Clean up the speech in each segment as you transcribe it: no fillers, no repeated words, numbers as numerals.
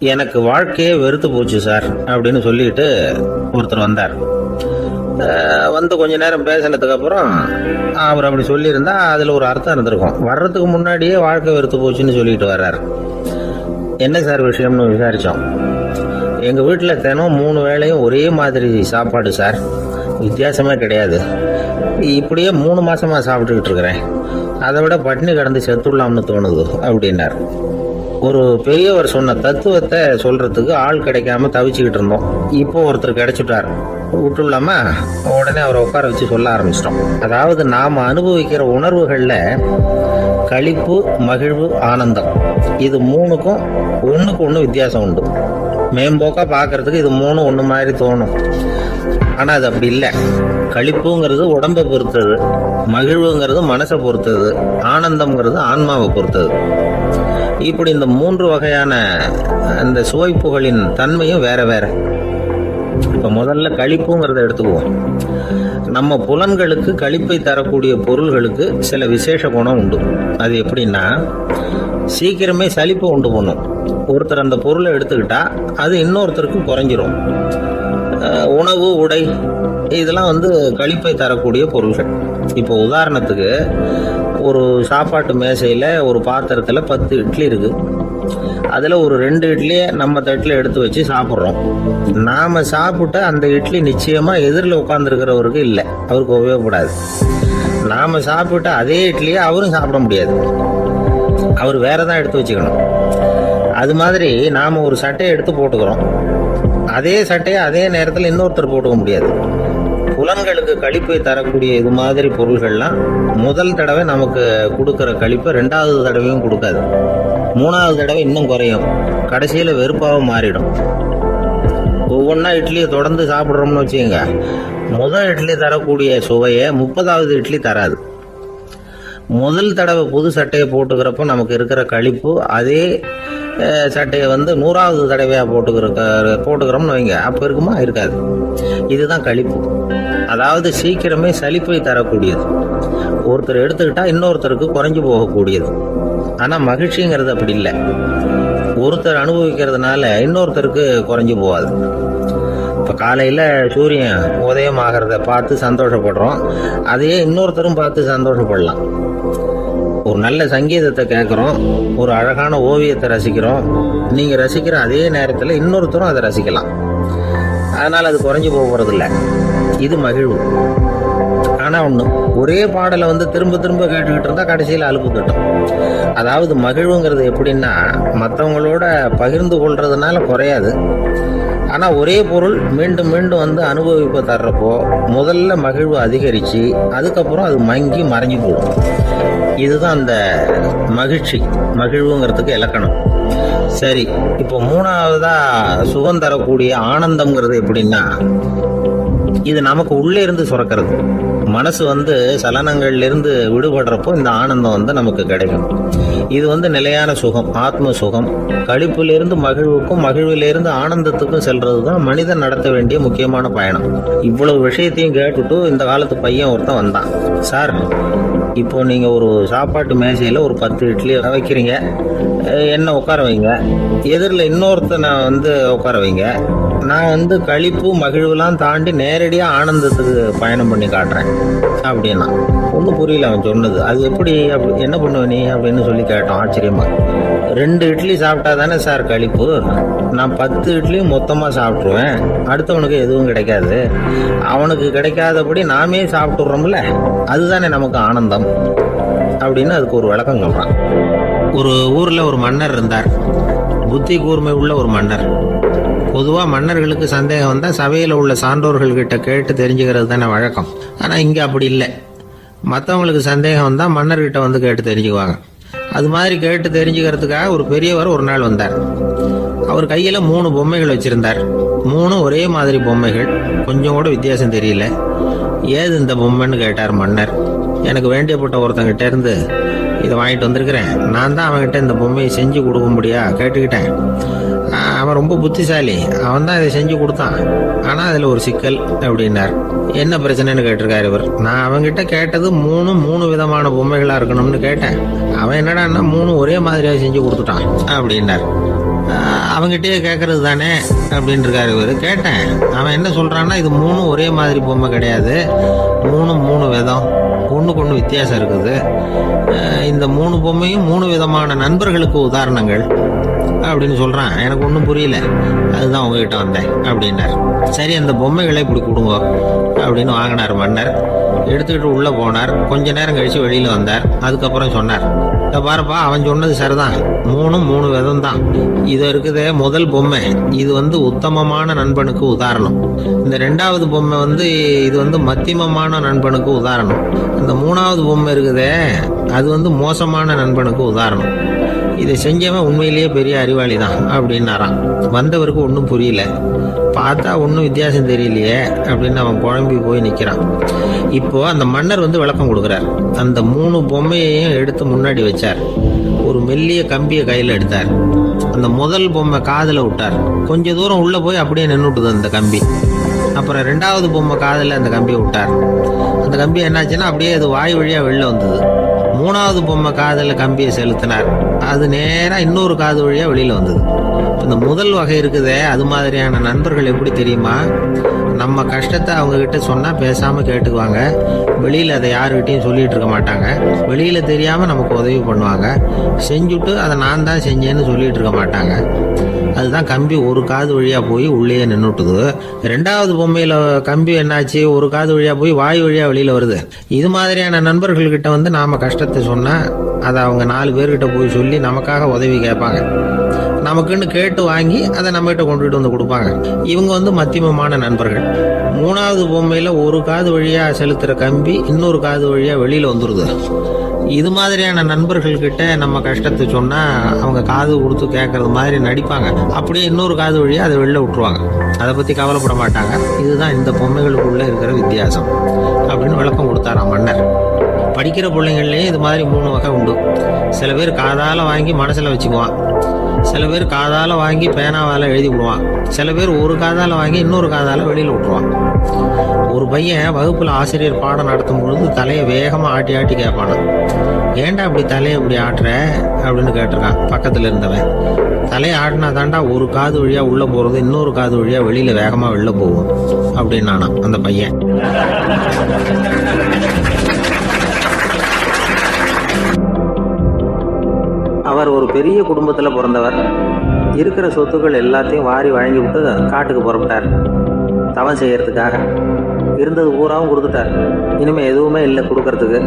எனக்கு வாழ்க்கையே வெறுத்து போச்சு சார் அப்படின்னு சொல்லிட்டு ஒருத்தர் வந்தார். வந்து கொஞ்ச நேரம் பேசினதுக்கு அப்புறம் அவர் அப்படி சொல்லியிருந்தா அதில் ஒரு அர்த்தம் இருந்திருக்கும். வர்றதுக்கு முன்னாடியே வாழ்க்கை வெறுத்து போச்சுன்னு சொல்லிட்டு வர்றார். என்ன சார் விஷயம்னு விசாரித்தோம். எங்கள் வீட்டில் தினம் 3 வேளையும் ஒரே மாதிரி சாப்பாடு சார், வித்தியாசமே கிடையாது. இப்படியே 3 மாசமாக சாப்பிட்டுக்கிட்டு இருக்கிறேன். அதை விட பட்டினி கிடந்து செத்துடலாம்னு தோணுது அப்படின்னார். ஒரு பெரியவர் சொன்ன தத்துவத்தை சொல்றதுக்கு ஆள் கிடைக்காம தவிச்சுக்கிட்டு இருந்தோம். இப்போ ஒருத்தர் கிடைச்சிட்டார், விட்டுலாமா? உடனே அவரை உட்கார வச்சு சொல்ல ஆரம்பிச்சிட்டோம். அதாவது நாம அனுபவிக்கிற உணர்வுகள்ல களிப்பு, மகிழ்வு, ஆனந்தம், இது 3க்கும் ஒண்ணுக்கு ஒண்ணு வித்தியாசம் உண்டு. மேம்போக்கா பார்க்கறதுக்கு இது 3 ஒண்ணு மாதிரி தோணும். ஆனா அது அப்படி இல்லை. களிப்புங்கிறது உடம்பை பொறுத்தது, மகிழ்வுங்கிறது மனசை பொறுத்தது, ஆனந்தம்ங்கிறது ஆன்மாவை பொறுத்தது. இப்படி இந்த 3 வகையான அந்த சுவைப்புகளின் தன்மையும் வேற வேற. இப்ப முதல்ல களிப்புங்கிறத எடுத்துக்குவோம். நம்ம புலன்களுக்கு களிப்பை தரக்கூடிய பொருள்களுக்கு சில விசேஷ குணம் உண்டு. அது எப்படின்னா, சீக்கிரமே சலிப்பு உண்டு பண்ணும். ஒருத்தர் அந்த பொருளை எடுத்துக்கிட்டா அது இன்னொருத்தருக்கு குறைஞ்சிரும். உணவு, உடை, இதெல்லாம் களிப்பை தரக்கூடிய பொருள்கள். இப்போ உதாரணத்துக்கு, ஒரு சாப்பாட்டு மேசையில் ஒரு பாத்திரத்தில் 10 இட்லி இருக்கு. அதில் ஒரு 2 இட்லியை நம்ம தட்டில் எடுத்து வச்சு சாப்பிட்றோம். நாம் சாப்பிட்ட அந்த இட்லி நிச்சயமாக எதிரில் உட்காந்துருக்கிறவருக்கு இல்லை, அவருக்கு உபயோகப்படாது. நாம் சாப்பிட்ட அதே இட்லியை அவரும் சாப்பிட முடியாது, அவர் வேற தான் எடுத்து வச்சுக்கணும். அது மாதிரி நாம் ஒரு சட்டையை எடுத்து போட்டுக்கிறோம், அதே சட்டையை அதே நேரத்தில் இன்னொருத்தர் போட்டுக்க முடியாது. புலன்களுக்கு களிப்பை தரக்கூடிய இது மாதிரி பொருள்கள்லாம் முதல் தடவை நமக்கு கொடுக்குற களிப்பை 2வது தடவையும் கொடுக்காது. 3வது தடவை இன்னும் குறையும், கடைசியில் வெறுப்பாக மாறிடும். ஒவ்வொன்றா இட்லியை தொடர்ந்து சாப்பிட்றோம்னு வச்சுக்கோங்க, முதல் இட்லி தரக்கூடிய சுவையை 30வது இட்லி தராது. முதல் தடவை புது சட்டையை போட்டுக்கிறப்போ நமக்கு இருக்கிற களிப்பு அதே சட்டையை 100வது தடவையாக போட்டுக்கிறோம்னு வைங்க, அப்போ இருக்குமா? இருக்காது. இதுதான் களிப்பு. அதாவது சீக்கிரமே சலிப்பை தரக்கூடியது. ஒருத்தர் எடுத்துக்கிட்டா இன்னொருத்தருக்கு குறைஞ்சு போகக்கூடியது. ஆனால் மகிழ்ச்சிங்கிறது அப்படி இல்லை. ஒருத்தர் அனுபவிக்கிறதுனால இன்னொருத்தருக்கு குறைஞ்சு போகாது. இப்போ காலையில் சூரியன் உதயம் ஆகிறத பார்த்து சந்தோஷப்படுறோம், அதையே இன்னொருத்தரும் பார்த்து சந்தோஷப்படலாம். ஒரு நல்ல சங்கீதத்தை கேட்குறோம், ஒரு அழகான ஓவியத்தை ரசிக்கிறோம், நீங்கள் ரசிக்கிற அதே நேரத்தில் இன்னொருத்தரும் அதை ரசிக்கலாம். அதனால் அது குறைஞ்சி போகிறதில்ல. இது மகிழ்வு. ஆனால் ஒன்று, ஒரே பாடலை திரும்ப திரும்ப கேட்டுக்கிட்டு இருந்தால் கடைசியில் அலுப்பு தட்டும். அதாவது மகிழ்வுங்கிறது எப்படின்னா, மற்றவங்களோட பகிர்ந்து கொள்றதுனால குறையாது. ஆனால் ஒரே பொருள் மீண்டும் மீண்டும் அனுபவிப்பை தர்றப்போ முதல்ல மகிழ்வு அதிகரித்து அதுக்கப்புறம் அது மங்கி மறைஞ்சு போடும். இதுதான் அந்த மகிழ்வுங்கிறதுக்கு இலக்கணம். சரி, இப்போ 3வதா சுகம் தரக்கூடிய ஆனந்தம்ங்கிறது எப்படின்னா, இது நமக்கு உள்ளே இருந்து சுரக்கிறது. மனசு சலனங்கள்ல இருந்து விடுபடுறப்போ இந்த ஆனந்தம் நமக்கு கிடைக்கும். இது நிலையான சுகம், ஆத்ம சுகம். களிப்பிலிருந்து மகிழ்வுக்கும், மகிழ்விலிருந்து ஆனந்தத்துக்கும் செல்றது தான் மனிதன் நடத்த வேண்டிய முக்கியமான பயணம். இவ்வளவு விஷயத்தையும் கேட்டுட்டு இந்த காலத்து பையன் ஒருத்தன் வந்தான். சார், இப்போ நீங்க ஒரு சாப்பாட்டு மேசையில ஒரு 10 இட்லி வைக்கிறீங்க, என்ன உட்கார வைங்க, எதிரில் இன்னொருத்தனை உட்கார வைங்க. நான் களிப்பு, மகிழ்வுலாம் தாண்டி நேரடியாக ஆனந்தத்துக்கு பயணம் பண்ணி காட்டுறேன் அப்படின்னா. ஒன்றும் புரியல அவன் சொன்னது. அது எப்படி, அப்படி என்ன பண்ணுவ நீ அப்படின்னு சொல்லி கேட்டோம் ஆச்சரியமா. 2 இட்லி சாப்பிட்டா தானே சார் களிப்பு? நான் 10 இட்லியும் மொத்தமாக சாப்பிட்ருவேன், அடுத்தவனுக்கு எதுவும் கிடைக்காது. அவனுக்கு கிடைக்காதபடி நாமே சாப்பிட்டுறோம்ல, அதுதானே நமக்கு ஆனந்தம் அப்படின்னு அதுக்கு ஒரு விளக்கம் சொல்கிறான். ஒரு ஊரில் ஒரு மன்னர் இருந்தார், புத்தி கூர்மை உள்ள ஒரு மன்னர். பொதுவாக மன்னர்களுக்கு சந்தேகம் வந்தால் சபையில் உள்ள சான்றோர்கள்கிட்ட கேட்டு தெரிஞ்சுக்கிறது தானே வழக்கம். ஆனால் இங்கே அப்படி இல்லை. மற்றவங்களுக்கு சந்தேகம் வந்தால் மன்னர்கிட்ட கேட்டு தெரிஞ்சுக்குவாங்க. அது மாதிரி கேட்டு தெரிஞ்சுக்கிறதுக்காக ஒரு பெரியவர் ஒரு நாள் வந்தார். அவர் கையில் 3 பொம்மைகள் வச்சுருந்தார். 3 ஒரே மாதிரி பொம்மைகள், கொஞ்சம் கூட வித்தியாசம் தெரியல. ஏது இந்த பொம்மைன்னு கேட்டார் மன்னர். எனக்கு வேண்டியப்பட்ட ஒருத்தங்கிட்ட இருந்து இதை வாங்கிட்டு வந்திருக்கிறேன், நான் தான் அவன்கிட்ட இந்த பொம்மையை செஞ்சு கொடுக்கும்படியா கேட்டுக்கிட்டேன். அவன் ரொம்ப புத்திசாலி, அவன் தான் இதை செஞ்சு கொடுத்தான். ஆனால் அதில் ஒரு சிக்கல் அப்படின்னார். என்ன பிரச்சனைன்னு கேட்டிருக்காரு இவர். நான் அவன்கிட்ட கேட்டது 3 விதமான பொம்மைகளாக இருக்கணும்னு கேட்டேன். அவன் என்னடான்னா 3 ஒரே மாதிரியாக செஞ்சு கொடுத்துட்டான் அப்படின்னார். அவங்ககிட்டயே கேட்கறது தானே அப்படின்னு இருக்காரு இவர். கேட்டேன், அவன் என்ன சொல்றான்னா, இது மூணும் ஒரே மாதிரி பொம்மை கிடையாது, மூணும் மூணு விதம், ஒன்றுக்கு ஒன்று வித்தியாசம் இருக்குது. இந்த மூணு பொம்மையும் மூணு விதமான நண்பர்களுக்கு உதாரணங்கள் அப்படின்னு சொல்கிறான். எனக்கு ஒன்றும் புரியல, அதுதான் உங்ககிட்ட வந்தேன் அப்படின்னார். சரி, அந்த பொம்மைகளை இப்படி கொடுங்க அப்படின்னு வாங்கினார் மன்னர். எடுத்துக்கிட்டு உள்ளே போனார். கொஞ்ச நேரம் கழித்து வெளியில் வந்தார். அதுக்கப்புறம் சொன்னார், பாருப்பா, அவன் சொன்னது சரிதான், மூணும் மூணு விதம் தான். இது இருக்குதே முதல் பொம்மை, இது உத்தமமான நண்பனுக்கு உதாரணம். இந்த ரெண்டாவது பொம்மை இது மத்தியமமான நண்பனுக்கு உதாரணம். இந்த மூணாவது பொம்மை இருக்குதே அது மோசமான நண்பனுக்கு உதாரணம். இதை செஞ்சவன் உண்மையிலேயே பெரிய அறிவாளி தான் அப்படின்னாரான். வந்தவருக்கு ஒன்றும் புரியல. பார்த்தா ஒன்றும் வித்தியாசம் தெரியலையே அப்படின்னு அவன் குழம்பி போய் நிற்கிறான். இப்போ அந்த மன்னர் விளக்கம் கொடுக்குறார். அந்த மூணு பொம்மையையும் எடுத்து முன்னாடி வச்சார். ஒரு மெல்லிய கம்பியை கையில் எடுத்தார். அந்த முதல் பொம்மை காதில் விட்டார். கொஞ்ச தூரம் உள்ளே போய் அப்படியே நின்றுட்டுது அந்த கம்பி. அப்புறம் ரெண்டாவது பொம்மை காதில் அந்த கம்பியை விட்டார். அந்த கம்பி என்னாச்சுன்னா அப்படியே அது வாய் வழியாக வெளில வந்தது. மூணாவது பொம்மை காதில் கம்பியை செலுத்தினார். அது நேராக இன்னொரு காது வழியாக வெளியில் வந்தது. இந்த முதல் வகை இருக்குதே, அது மாதிரியான நண்பர்கள் எப்படி தெரியுமா? நம்ம கஷ்டத்தை அவங்கக்கிட்ட சொன்னால் பேசாமல் கேட்டுக்குவாங்க. வெளியில் அதை யாருக்கிட்டையும் சொல்லிகிட்டு இருக்க மாட்டாங்க. வெளியில் தெரியாமல் நமக்கு உதவி பண்ணுவாங்க. செஞ்சுட்டு அதை நான் தான் செஞ்சேன்னு சொல்லிகிட்டு இருக்க மாட்டாங்க. அதுதான் கம்பி ஒரு காது வழியாக போய் உள்ளே நின்றுட்டுது. ரெண்டாவது பொம்மையில் கம்பி என்னாச்சு, ஒரு காது வழியாக போய் வாய் வழியாக வெளியில் வருது. இது மாதிரியான நண்பர்கள்கிட்ட நாம் கஷ்டத்தை சொன்னால் அதை அவங்க 4 பேர்கிட்ட போய் சொல்லி நமக்காக உதவி கேட்பாங்க. நமக்குன்னு கேட்டு வாங்கி அதை நம்மகிட்ட கொண்டுகிட்டு கொடுப்பாங்க. இவங்க மத்தியமமான நண்பர்கள். மூணாவது பொம்மையில் ஒரு காது வழியாக செலுத்துகிற கம்பி இன்னொரு காது வழியாக வெளியில் வந்துடுது. இது மாதிரியான நண்பர்கள்கிட்ட நம்ம கஷ்டத்தை சொன்னால் அவங்க காது கொடுத்து கேட்கறது மாதிரி நடிப்பாங்க. அப்படியே இன்னொரு காது வழியாக அதை வெளில விட்டுருவாங்க. அதை பற்றி கவலைப்பட மாட்டாங்க. இதுதான் இந்த பொம்மைகளுக்குள்ளே இருக்கிற வித்தியாசம் அப்படின்னு விளக்கம் கொடுத்தாராம் மன்னர். படிக்கிற பிள்ளைங்கள்லேயே இது மாதிரி 3 வகை உண்டு. சில பேர் காதால் வாங்கி மனசில் வச்சுக்குவான். சில பேர் காதால் வாங்கி பேனாவால் எழுதி விடுவான். சில பேர் ஒரு காதால் வாங்கி இன்னொரு காதால் வெளியில் விட்டுருவான். ஒரு பையன் வகுப்பில் ஆசிரியர் பாடம் நடத்தும் பொழுது தலையை வேகமாக ஆட்டி ஆட்டி கேட்பானா, ஏன்டா இப்படி தலையை இப்படி ஆட்டுற அப்படின்னு கேட்டிருக்கான் பக்கத்தில் இருந்தவன். தலையை ஆட்டினா தாண்டா ஒரு காது வழியாக உள்ளே போகிறது இன்னொரு காது வழியாக வெளியில் வேகமாக வெளில போகும் அப்படின்னானா அந்த பையன். அவர் ஒரு பெரிய குடும்பத்தில் பிறந்தவர். இருக்கிற சொத்துக்கள் எல்லாத்தையும் வாரி வழங்கி விட்டு காட்டுக்கு புறப்பட்டார் தவம் செய்யறதுக்காக. இருந்தது பூராவும் கொடுத்துட்டார். இனிமேல் எதுவுமே இல்லை கொடுக்கறதுக்கு.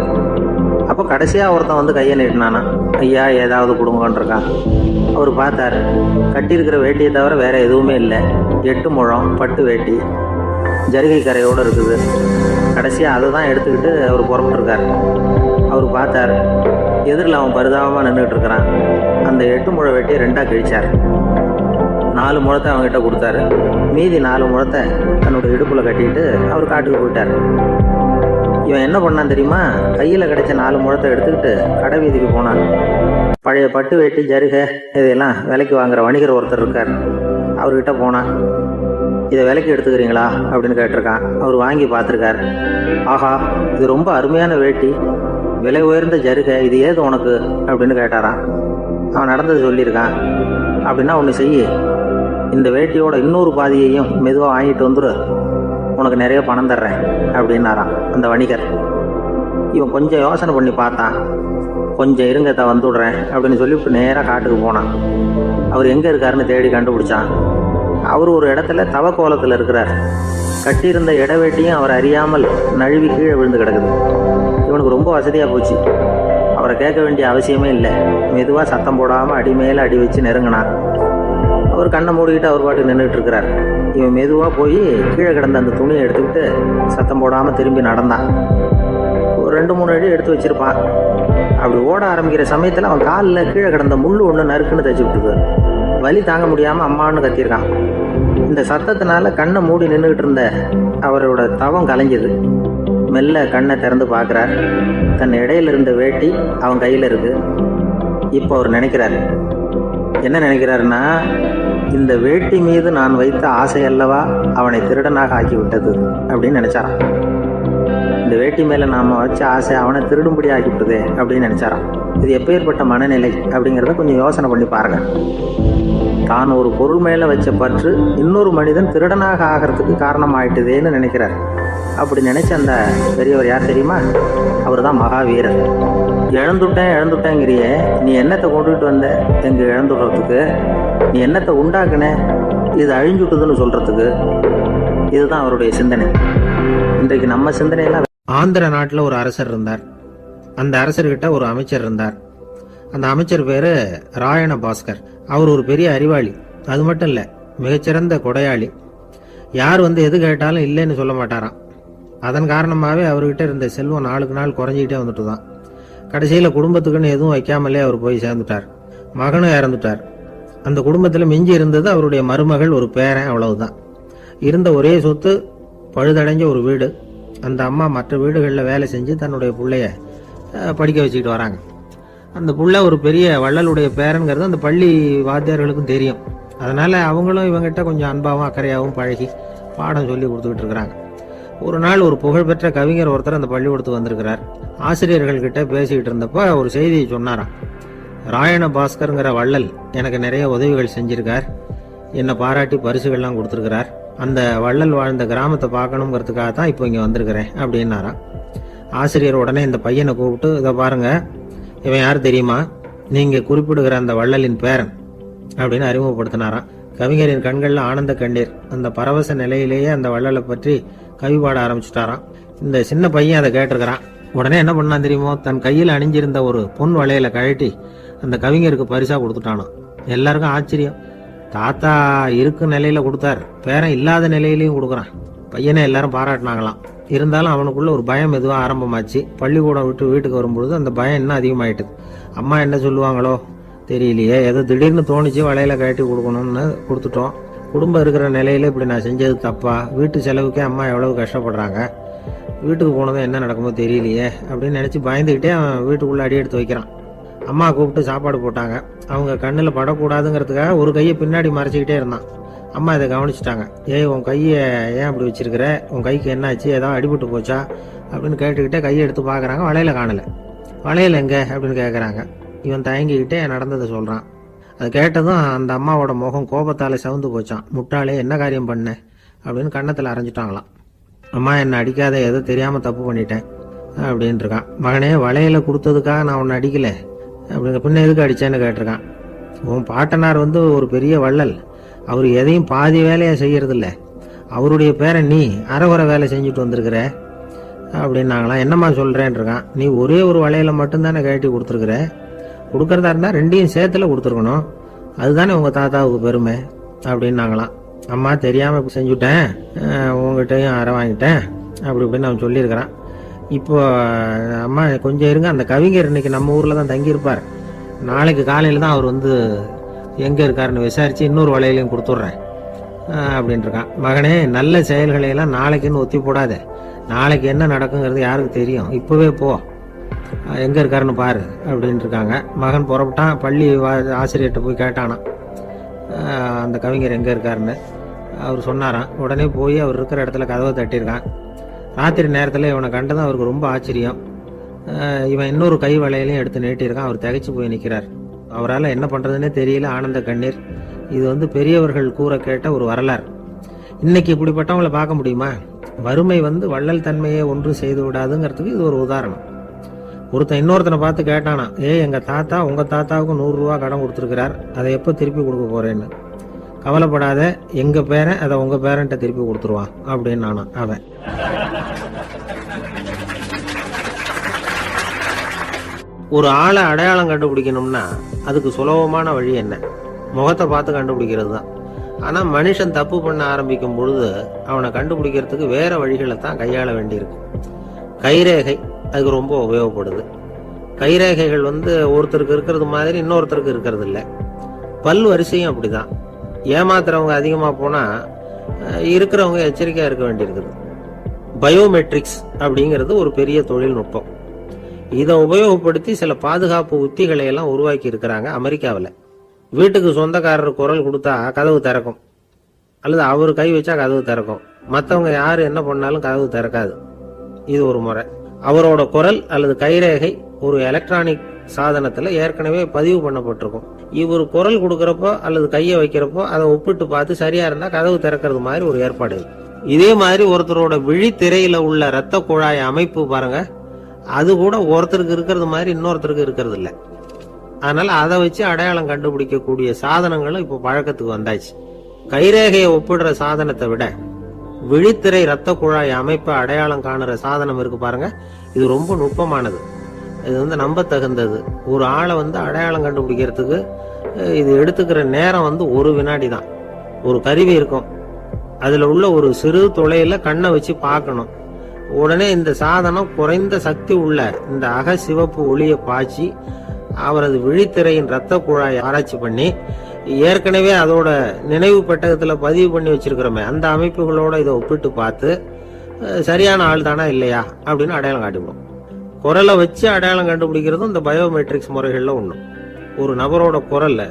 அப்போ கடைசியாக ஒருத்தன் கையை நீட்டினானா, ஐயா ஏதாவது கொடுங்கன்றிருக்கான். அவர் பார்த்தார். கட்டியிருக்கிற வேட்டியை தவிர வேற எதுவுமே இல்லை. 8 முழம் பட்டு வேட்டி ஜரிகை கரையோடு இருக்குது. கடைசியாக அதை தான் எடுத்துக்கிட்டு அவர் புறப்பட்டுருக்கார். அவர் பார்த்தார். எதிரில் அவன் பரிதாபமாக நின்றுட்டு இருக்கிறான். அந்த 8 முழ வெட்டியை 2ஆக கிழிச்சார். 4 முழத்தை அவங்ககிட்ட கொடுத்தாரு. மீதி 4 முழத்தை தன்னோட இடுப்பில் கட்டிட்டு அவர் காட்டுக்கு போயிட்டார். இவன் என்ன பண்ணான் தெரியுமா? கையில் கிடைச்ச 4 முழத்தை எடுத்துக்கிட்டு கடை வீதிக்கு போனான். பழைய பட்டு வேட்டி ஜருகை இதையெல்லாம் விலைக்கு வாங்குற வணிகர் ஒருத்தர் இருக்கார். அவர்கிட்ட போனான். இதை விலைக்கு எடுத்துக்கிறீங்களா அப்படின்னு கேட்டிருக்கான். அவர் வாங்கி பார்த்துருக்கார். ஆஹா, இது ரொம்ப அருமையான வேட்டி, விலை உயர்ந்த ஜருகை, இது ஏது உனக்கு அப்படின்னு கேட்டாரான். அவன் நடந்தது சொல்லியிருக்கான். அப்படின்னா ஒன்று செய்ய, இந்த வேட்டியோட இன்னொரு பாதியையும் மெதுவாக வாங்கிட்டு வந்துரு, உனக்கு நிறைய பணம் தர்றேன் அப்படின்னாரான் அந்த வணிகர். இவன் கொஞ்சம் யோசனை பண்ணி பார்த்தான். கொஞ்சம் இருங்கத்தை வந்துவிடுறேன் அப்படின்னு சொல்லிவிட்டு நேராக காட்டுக்கு போனான். அவர் எங்கே இருக்காருன்னு தேடி கண்டுபிடிச்சான். அவர் ஒரு இடத்துல தவக்கோலத்தில் இருக்கிறார். கட்டியிருந்த இடவேட்டியும் அவர் அறியாமல் நழுவி கீழே விழுந்து கிடக்குது. இவனுக்கு ரொம்ப வசதியாக போச்சு. அவரை கேட்க வேண்டிய அவசியமே இல்லை. மெதுவாக சத்தம் போடாமல் அடி மேலே அடி வச்சு நெருங்கினான். அவர் கண்ணை மூடிக்கிட்டு அவர் பாட்டு நின்றுட்டு இருக்கிறார். இவன் மெதுவாக போய் கீழே கிடந்த அந்த துணியை எடுத்துக்கிட்டு சத்தம் போடாமல் திரும்பி நடந்தான். ஒரு 2-3 அடி எடுத்து வச்சிருப்பான். அப்படி ஓட ஆரம்பிக்கிற சமயத்தில் அவன் காலில் கீழே கிடந்த முள் ஒன்று நறுக்குன்னு தைச்சி விட்டுது. வலி தாங்க முடியாமல் அம்மான்னு கத்திருக்கான். இந்த சத்தத்தினால கண்ணை மூடி நின்றுக்கிட்டு இருந்த அவரோட தவம் கலைஞ்சது. மெல்ல கண்ணை திறந்து பார்க்குறார். தன் இடையில இருந்த வேட்டி அவன் கையில் இருக்கு. இப்போ அவர் நினைக்கிறார். என்ன நினைக்கிறாருன்னா, இந்த வேட்டி மீது நான் வைத்த ஆசை அல்லவா அவனை திருடனாக ஆக்கி விட்டது அப்படின்னு நினைச்சாராம். இந்த வேட்டி மேலே நாம் வச்ச ஆசை அவனை திருடும்படி ஆக்கிவிட்டதே அப்படின்னு நினைச்சாராம். இது எப்பேற்பட்ட மனநிலை அப்படிங்கிறத கொஞ்சம் யோசனை பண்ணி பாருங்க. தான் ஒரு பொருள் மேலே வச்ச பற்று இன்னொரு மனிதன் திருடனாக ஆகிறதுக்கு காரணமாயிட்டுதேன்னு நினைக்கிறார். அப்படி நினைச்ச அந்த பெரியவர் யார் தெரியுமா? அவர் தான் மகாவீரர். இழந்துட்டேங்கிறியே, நீ என்னத்தை கொண்டுகிட்டு வந்த எங்க இழந்துடுறதுக்கு? நீ என்னத்தை உண்டாக்குன இது அழிஞ்சுட்டுதுன்னு சொல்றதுக்கு? இதுதான் அவருடைய சிந்தனை. இன்றைக்கு நம்ம சிந்தனையெல்லாம். ஆந்திர நாட்டில் ஒரு அரசர் இருந்தார். அந்த அரசர்கிட்ட ஒரு அமைச்சர் இருந்தார். அந்த அமைச்சர் பேரு ராயண பாஸ்கர். அவர் ஒரு பெரிய அறிவாளி. அது மட்டும் இல்ல, மிகச்சிறந்த கொடையாளி. யார் எது கேட்டாலும் இல்லைன்னு சொல்ல மாட்டாராம். அதன் காரணமாகவே அவர்கிட்ட இருந்த செல்வம் நாளுக்கு நாள் குறைஞ்சிக்கிட்டே வந்துட்டு தான். கடைசியில் குடும்பத்துக்குன்னு எதுவும் வைக்காமலே அவர் போய் சேர்ந்துட்டார். மகனும் இறந்துட்டார். அந்த குடும்பத்தில் மிஞ்சி இருந்தது அவருடைய மருமகள், ஒரு பேரன், அவ்வளவுதான். இருந்த ஒரே சொத்து பழுதடைஞ்ச ஒரு வீடு. அந்த அம்மா மற்ற வீடுகளில் வேலை செஞ்சு தன்னுடைய பிள்ளைய படிக்க வச்சுக்கிட்டு வராங்க. அந்த புள்ள ஒரு பெரிய வள்ளலுடைய பேரன்கிறது அந்த பள்ளி வாத்தியார்களுக்கும் தெரியும். அதனால அவங்களும் இவங்கிட்ட கொஞ்சம் அன்பாகவும் அக்கறையாகவும் பழகி பாடம் சொல்லி கொடுத்துக்கிட்டு இருக்கிறாங்க. ஒரு நாள் ஒரு புகழ்பெற்ற கவிஞர் ஒருத்தர் அந்த பள்ளிக்கூடத்துக்கு வந்திருக்கிறார். ஆசிரியர்கள் கிட்ட பேசிக்கிட்டு இருந்தப்ப ஒரு செய்தியை சொன்னாராம். ராயண பாஸ்கருங்கிற வள்ளல் எனக்கு நிறைய உதவிகள் செஞ்சிருக்கார், என்னை பாராட்டி பரிசுகள்லாம் கொடுத்துருக்கிறார். அந்த வள்ளல் வாழ்ந்த கிராமத்தை பார்க்கணுங்கிறதுக்காக தான் இப்போ இங்கே வந்திருக்கிறேன் அப்படின்னாராம். ஆசிரியர் உடனே இந்த பையனை கூப்பிட்டு, இதை பாருங்க, இவன் யார் தெரியுமா? நீங்க குறிப்பிடுகிற அந்த வள்ளலின் பேரன் அப்படின்னு அறிமுகப்படுத்தினாராம். கவிஞரின் கண்கள்ல ஆனந்த கண்ணீர். அந்த பரவச நிலையிலேயே அந்த வள்ளலை பற்றி கவி பாட ஆரம்பிச்சுட்டாராம். இந்த சின்ன பையன் அதை கேட்டிருக்கிறான். உடனே என்ன பண்ணான் தெரியுமோ? தன் கையில் அணிஞ்சிருந்த ஒரு பொன் வளையலை கழட்டி அந்த கவிஞருக்கு பரிசா கொடுத்துட்டானோ. எல்லாருக்கும் ஆச்சரியம். தாத்தா இருக்கும் நிலையில கொடுத்தார், பேரன் இல்லாத நிலையிலையும் கொடுக்குறான். பையனை எல்லாரும் பாராட்டினாங்களாம். இருந்தாலும் அவனுக்குள்ள ஒரு பயம் எதுவும் ஆரம்பமாச்சு. பள்ளிக்கூடம் விட்டு வீட்டுக்கு வரும்பொழுது அந்த பயம் இன்னும் அதிகமாயிட்டுது. அம்மா என்ன சொல்லுவாங்களோ தெரியலையே, ஏதோ திடீர்னு தோணிச்சு வளையல கட்டி கொடுக்கணும்னு கொடுத்துட்டோம். குடும்பம் இருக்கிற நிலையில இப்படி நான் செஞ்சது தப்பா? வீட்டு செலவுக்கே அம்மா எவ்வளவு கஷ்டப்படுறாங்க, வீட்டுக்கு போனதும் என்ன நடக்குமோ தெரியலையே அப்படின்னு நினைச்சு பயந்துக்கிட்டே அவன் வீட்டுக்குள்ள அடி எடுத்து வைக்கிறான். அம்மா கூப்பிட்டு சாப்பாடு போட்டாங்க. அவங்க கண்ணில் படக்கூடாதுங்கிறதுக்காக ஒரு கையை பின்னாடி மறைச்சிக்கிட்டே இருந்தான். அம்மா இதை கவனிச்சுட்டாங்க. ஏய், உன் கையை ஏன் அப்படி வச்சிருக்கிற? உன் கைக்கு என்னாச்சு? ஏதாவது அடிபட்டு போச்சா அப்படின்னு கேட்டுக்கிட்டே கையை எடுத்து பார்க்குறாங்க. வளையல காணலை. வளையல் எங்க அப்படின்னு கேட்குறாங்க. இவன் தயங்கிக்கிட்டே நடந்ததை சொல்கிறான். அது கேட்டதும் அந்த அம்மாவோட முகம் கோபத்தால் சவுந்து போச்சான். முட்டாளே, என்ன காரியம் பண்ண அப்படின்னு கன்னத்தில் அரைஞ்சிட்டாங்களாம். அம்மா, என்னை அடிக்காத, ஏதோ தெரியாமல் தப்பு பண்ணிட்டேன் அப்படின்னு இருக்கான். மகனே, வளையல கொடுத்ததுக்காக நான் உன்னை அடிக்கல அப்படிங்க, பின்ன எதுக்கு அடிச்சேன்னு கேட்டிருக்கான். உன் பாட்டனார் ஒரு பெரிய வள்ளல். அவர் எதையும் பாதி வேலையா செய்யறதில்ல. அவருடைய பேரன் நீ அரைகுறை வேலை செஞ்சுட்டு வந்திருக்கிற அப்படின்னாங்களாம். என்னம்மா சொல்றேன் இருக்கான். நீ ஒரே ஒரு வளையல மட்டும்தானே கட்டி கொடுத்துருக்குற. கொடுக்கறதா இருந்தா ரெண்டையும் சேர்த்துல கொடுத்துருக்கணும். அதுதானே உங்க தாத்தாவுக்கு பெருமை அப்படின்னாங்களாம். அம்மா, தெரியாம இப்படி செஞ்சுட்டேன், உங்ககிட்டையும் அரை வாங்கிட்டேன் அப்படி இப்படின்னு அவன் சொல்லியிருக்கிறான். இப்போ அம்மா கொஞ்சம் இருங்க, அந்த கவிஞர் இன்னைக்கு நம்ம ஊர்ல தான் தங்கியிருப்பார். நாளைக்கு காலையில தான் அவர் எங்க இருக்காருன்னு விசாரிச்சு இன்னொரு வளையலையும் கொடுத்துட்றேன் அப்படின்னு இருக்கான். மகனே, நல்ல செயல்களை எல்லாம் நாளைக்குன்னு ஒத்தி போடாத. நாளைக்கு என்ன நடக்குங்கிறது யாருக்கு தெரியும்? இப்பவே போ, எங்க இருக்காருன்னு பாரு அப்படின்னு இருக்காங்க. மகன் புறப்பட்டான். பள்ளி ஆசிரியர்கிட்ட போய் கேட்டானா அந்த கவிஞர் எங்க இருக்காருன்னு. அவர் சொன்னாராம். உடனே போய் அவர் இருக்கிற இடத்துல கதவை தட்டியிருக்கான். ராத்திரி நேரத்தில் இவனை கண்டதும் அவருக்கு ரொம்ப ஆச்சரியம். இவன் இன்னொரு கை வளையலையும் எடுத்து நீட்டியிருக்கான். அவர் திகைச்சு போய் நிற்கிறார். அவரால் என்ன பண்றதுன்னே தெரியல. ஆனந்த கண்ணீர். இது பெரியவர்கள் கூற கேட்ட ஒரு வரலாறு. இன்னைக்கு இப்படிப்பட்டவங்களை பார்க்க முடியுமா? வறுமை வள்ளல் தன்மையை ஒன்று செய்து விடாதுங்கிறதுக்கு இது ஒரு உதாரணம். ஒருத்தன் இன்னொருத்தனை பார்த்து கேட்டானா, எங்க தாத்தா உங்க தாத்தாவுக்கு 100 ரூபா கடன் கொடுத்துருக்கிறார், அதை எப்போ திருப்பி கொடுக்க போறேன்னு. கவலைப்படாத, எங்க பேரன் அதை உங்க பேரன்ட்ட திருப்பி கொடுத்துருவான் அப்படின்னு நானா அவன். ஒரு ஆளை அடையாளம் கண்டுபிடிக்கணும்னா அதுக்கு சுலபமான வழி என்ன? முகத்தை பார்த்து கண்டுபிடிக்கிறது தான். ஆனா மனுஷன் தப்பு பண்ண ஆரம்பிக்கும் பொழுது அவனை கண்டுபிடிக்கிறதுக்கு வேற வழிகளை தான் கையாள வேண்டியிருக்கு. கைரேகை அதுக்கு ரொம்ப உபயோகப்படுது. கைரேகைகள் ஒருத்தருக்கு இருக்கிறது மாதிரி இன்னொருத்தருக்கு இருக்கிறது இல்லை. பல் வரிசையும் அப்படிதான். ஏமாத்துறவங்க அதிகமா போனா இருக்கிறவங்க எச்சரிக்கையா இருக்க வேண்டியிருக்குது. பயோமெட்ரிக்ஸ் அப்படிங்கிறது ஒரு பெரிய தொழில்நுட்பம். இதை உபயோகப்படுத்தி சில பாதுகாப்பு உத்திகளை எல்லாம் உருவாக்கி இருக்கிறாங்க அமெரிக்காவில். வீட்டுக்கு சொந்தக்காரர் குரல் கொடுத்தா கதவு திறக்கும், அல்லது அவர் கை வச்சா கதவு திறக்கும். மற்றவங்க யாரு என்ன பண்ணாலும் கதவு திறக்காது. இது ஒரு முறை. அவரோட குரல் அல்லது கைரேகை ஒரு எலக்ட்ரானிக் சாதனத்துல ஏற்கனவே பதிவு பண்ணப்பட்டிருக்கும். இவர் குரல் கொடுக்கறப்போ அல்லது கையை வைக்கிறப்போ அதை ஒப்பிட்டு பார்த்து சரியா இருந்தா கதவு திறக்கிறது மாதிரி ஒரு ஏற்பாடு. இதே மாதிரி ஒருத்தரோட விழித்திரையில உள்ள இரத்த குழாய் அமைப்பு பாருங்க, அது கூட ஒருத்தருக்கு இருக்கிறது மாதிரி இன்னொருத்தருக்கு இருக்கிறது இல்லை. அதனால அதை வச்சு அடையாளம் கண்டுபிடிக்கக்கூடிய சாதனங்களும் இப்போ பழக்கத்துக்கு வந்தாச்சு. கைரேகையை ஒப்பிடுற சாதனத்தை விட விழித்திரை இரத்த குழாய் அமைப்பை அடையாளம் காணுற சாதனம் இருக்கு பாருங்க, இது ரொம்ப நுட்பமானது. இது நம்ப தகுந்தது. ஒரு ஆளை அடையாளம் கண்டுபிடிக்கிறதுக்கு இது எடுத்துக்கிற நேரம் ஒரு வினாடி தான். ஒரு கருவி இருக்கும், அதுல உள்ள ஒரு சிறு துளையில கண்ணை வச்சு பார்க்கணும். உடனே இந்த சாதனம் குறைந்த சக்தி உள்ள இந்த அக சிவப்பு ஒளியை பாய்ச்சி அவரது விழித்திரையின் இரத்த குழாயை ஆராய்ச்சி பண்ணி ஏற்கனவே அதோட நினைவு பெட்டகத்துல பதிவு பண்ணி வச்சிருக்கிறோமே அந்த அமைப்புகளோட இதை ஒப்பிட்டு பார்த்து சரியான ஆள் தானா இல்லையா அப்படின்னு அடையாளம் காட்டிவிடும். குரலை வச்சு அடையாளம் கண்டுபிடிக்கிறதும் இந்த பயோமெட்ரிக்ஸ் முறைகள்ல ஒண்ணு. ஒரு நபரோட குரல்ல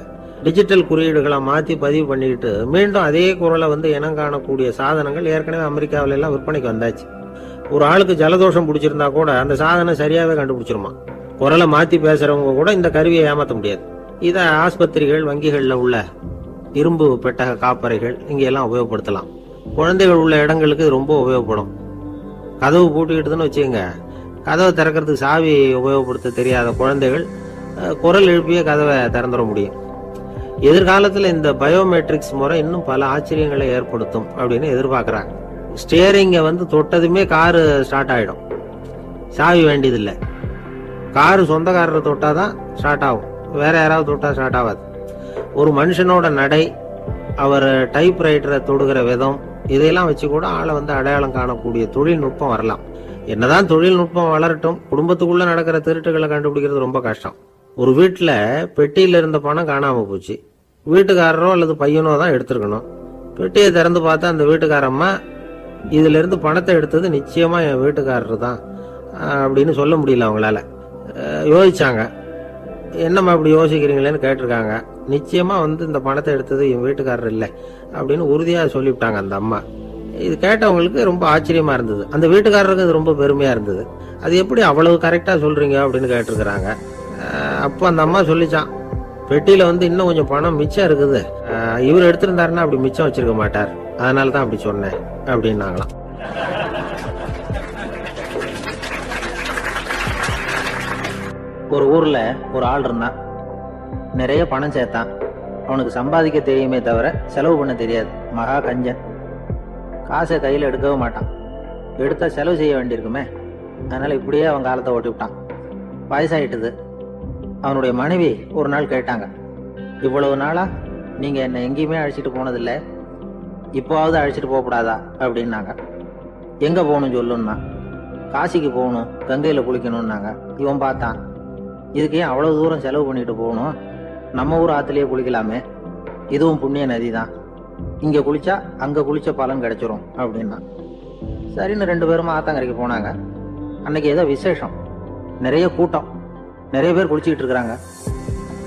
டிஜிட்டல் குறியீடுகளை மாற்றி பதிவு பண்ணிக்கிட்டு மீண்டும் அதே குரலை இனம் காணக்கூடிய சாதனங்கள் ஏற்கனவே அமெரிக்காவில எல்லாம் விற்பனைக்கு வந்தாச்சு. ஒரு ஆளுக்கு ஜலதோஷம் பிடிச்சிருந்தா கூட அந்த சாதனம் சரியாவே கண்டுபிடிச்சிருமா. குரலை மாற்றி பேசுறவங்க கூட இந்த கருவியை ஏமாற்ற முடியாது. இதை ஆஸ்பத்திரிகள், வங்கிகளில் உள்ள இரும்பு பெட்டக காப்பறைகள் இங்கெல்லாம் உபயோகப்படுத்தலாம். குழந்தைகள் உள்ள இடங்களுக்கு இது ரொம்ப உபயோகப்படும். கதவு பூட்டிக்கிட்டுதுன்னு வச்சுக்கோங்க, கதவை திறக்கிறதுக்கு சாவி உபயோகப்படுத்த தெரியாத குழந்தைகள் குரல் எழுப்பிய கதவை திறந்துட முடியும். எதிர்காலத்தில் இந்த பயோமெட்ரிக்ஸ் முறை இன்னும் பல ஆச்சரியங்களை ஏற்படுத்தும் அப்படின்னு எதிர்பார்க்குறாங்க. ஸ்டியரிங்கை தொட்டதுமே காரு ஸ்டார்ட் ஆகிடும், சாவி வேண்டியதில்லை. காரு சொந்தக்காரரை தொட்டாதான் ஸ்டார்ட் ஆகும், வேற யாராவது தொட்டா ஸ்டார்ட் ஆகாது. ஒரு மனுஷனோட நடை, அவர் டைப் ரைட்டரை தொடுகிற விதம், இதையெல்லாம் வச்சு கூட ஆளை அடையாளம் காணக்கூடிய தொழில்நுட்பம் வரலாம். என்னதான் தொழில்நுட்பம் வளரட்டும், குடும்பத்துக்குள்ள நடக்கிற திருட்டுகளை கண்டுபிடிக்கிறது ரொம்ப கஷ்டம். ஒரு வீட்டுல பெட்டியில இருந்த பணம் காணாம போச்சு, வீட்டுக்காரரோ அல்லது பையனோ தான் எடுத்திருக்கணும். பெட்டியை திறந்து பார்த்தா அந்த வீட்டுக்காரம்மா இதுல இருந்து பணத்தை எடுத்தது நிச்சயமா என் வீட்டுக்காரரு தான் அப்படின்னு சொல்ல முடியல. அவங்களால யோசிச்சாங்க. என்னம்மா இப்படி யோசிக்கிறீங்களேன்னு கேட்டிருக்காங்க. நிச்சயமா இந்த பணத்தை எடுத்தது என் வீட்டுக்காரர் இல்லை அப்படின்னு உறுதியா சொல்லிவிட்டாங்க அந்த அம்மா. இது கேட்டவங்களுக்கு ரொம்ப ஆச்சரியமா இருந்தது. அந்த வீட்டுக்காரருக்கு இது ரொம்ப பெருமையா இருந்தது. அது எப்படி அவ்வளவு கரெக்டா சொல்றீங்க அப்படின்னு கேட்டிருக்கிறாங்க. அப்போ அந்த அம்மா சொல்லிச்சான், பெட்டியில இன்னும் கொஞ்சம் பணம் மிச்சம் இருக்குது, இவர் எடுத்திருந்தாருன்னா அப்படி மிச்சம் வச்சிருக்க மாட்டார், அதனாலதான் அப்படி சொன்னேன் அப்படின்னாங்களாம். ஒரு ஊர்ல ஒரு ஆள் இருந்தான். நிறைய பணம் சேர்த்தான். அவனுக்கு சம்பாதிக்க தெரியுமே தவிர செலவு பண்ண தெரியாது. மகா கஞ்சன். காசை கையில எடுக்கவே மாட்டான். எடுத்தா செலவு செய்ய வேண்டியிருக்குமே, அதனால இப்படியே அவன் காலத்தை ஓட்டி விட்டான். வயசாயிட்டுது. அவனுடைய மனைவி ஒரு நாள் கேட்டாங்க, இவ்வளவு நாளா நீங்க என்ன எங்கேயுமே அழைச்சிட்டு போனதில்லை, இப்போவாவது அழைச்சிட்டு போகக்கூடாதா அப்படின்னாங்க. எங்க போகணும் சொல்லுன்னா. காசிக்கு போகணும், கங்கையில குளிக்கணும்னாங்க. இவன் பார்த்தான், இதுக்கு ஏன் அவ்வளவு தூரம் செலவு பண்ணிட்டு போகணும், நம்ம ஊர் ஆத்துலயே குளிக்கலாமே, இதுவும் புண்ணிய நதி தான், இங்க குளிச்சா அங்க குளிச்ச பலன் கிடைச்சிரும் அப்படின்னா. சரின்னு 2 பேரும் ஆத்தங்கரைக்கு போனாங்க. அன்னைக்கு ஏதோ விசேஷம், நிறைய கூட்டம், நிறைய பேர் குளிச்சுக்கிட்டு இருக்கிறாங்க.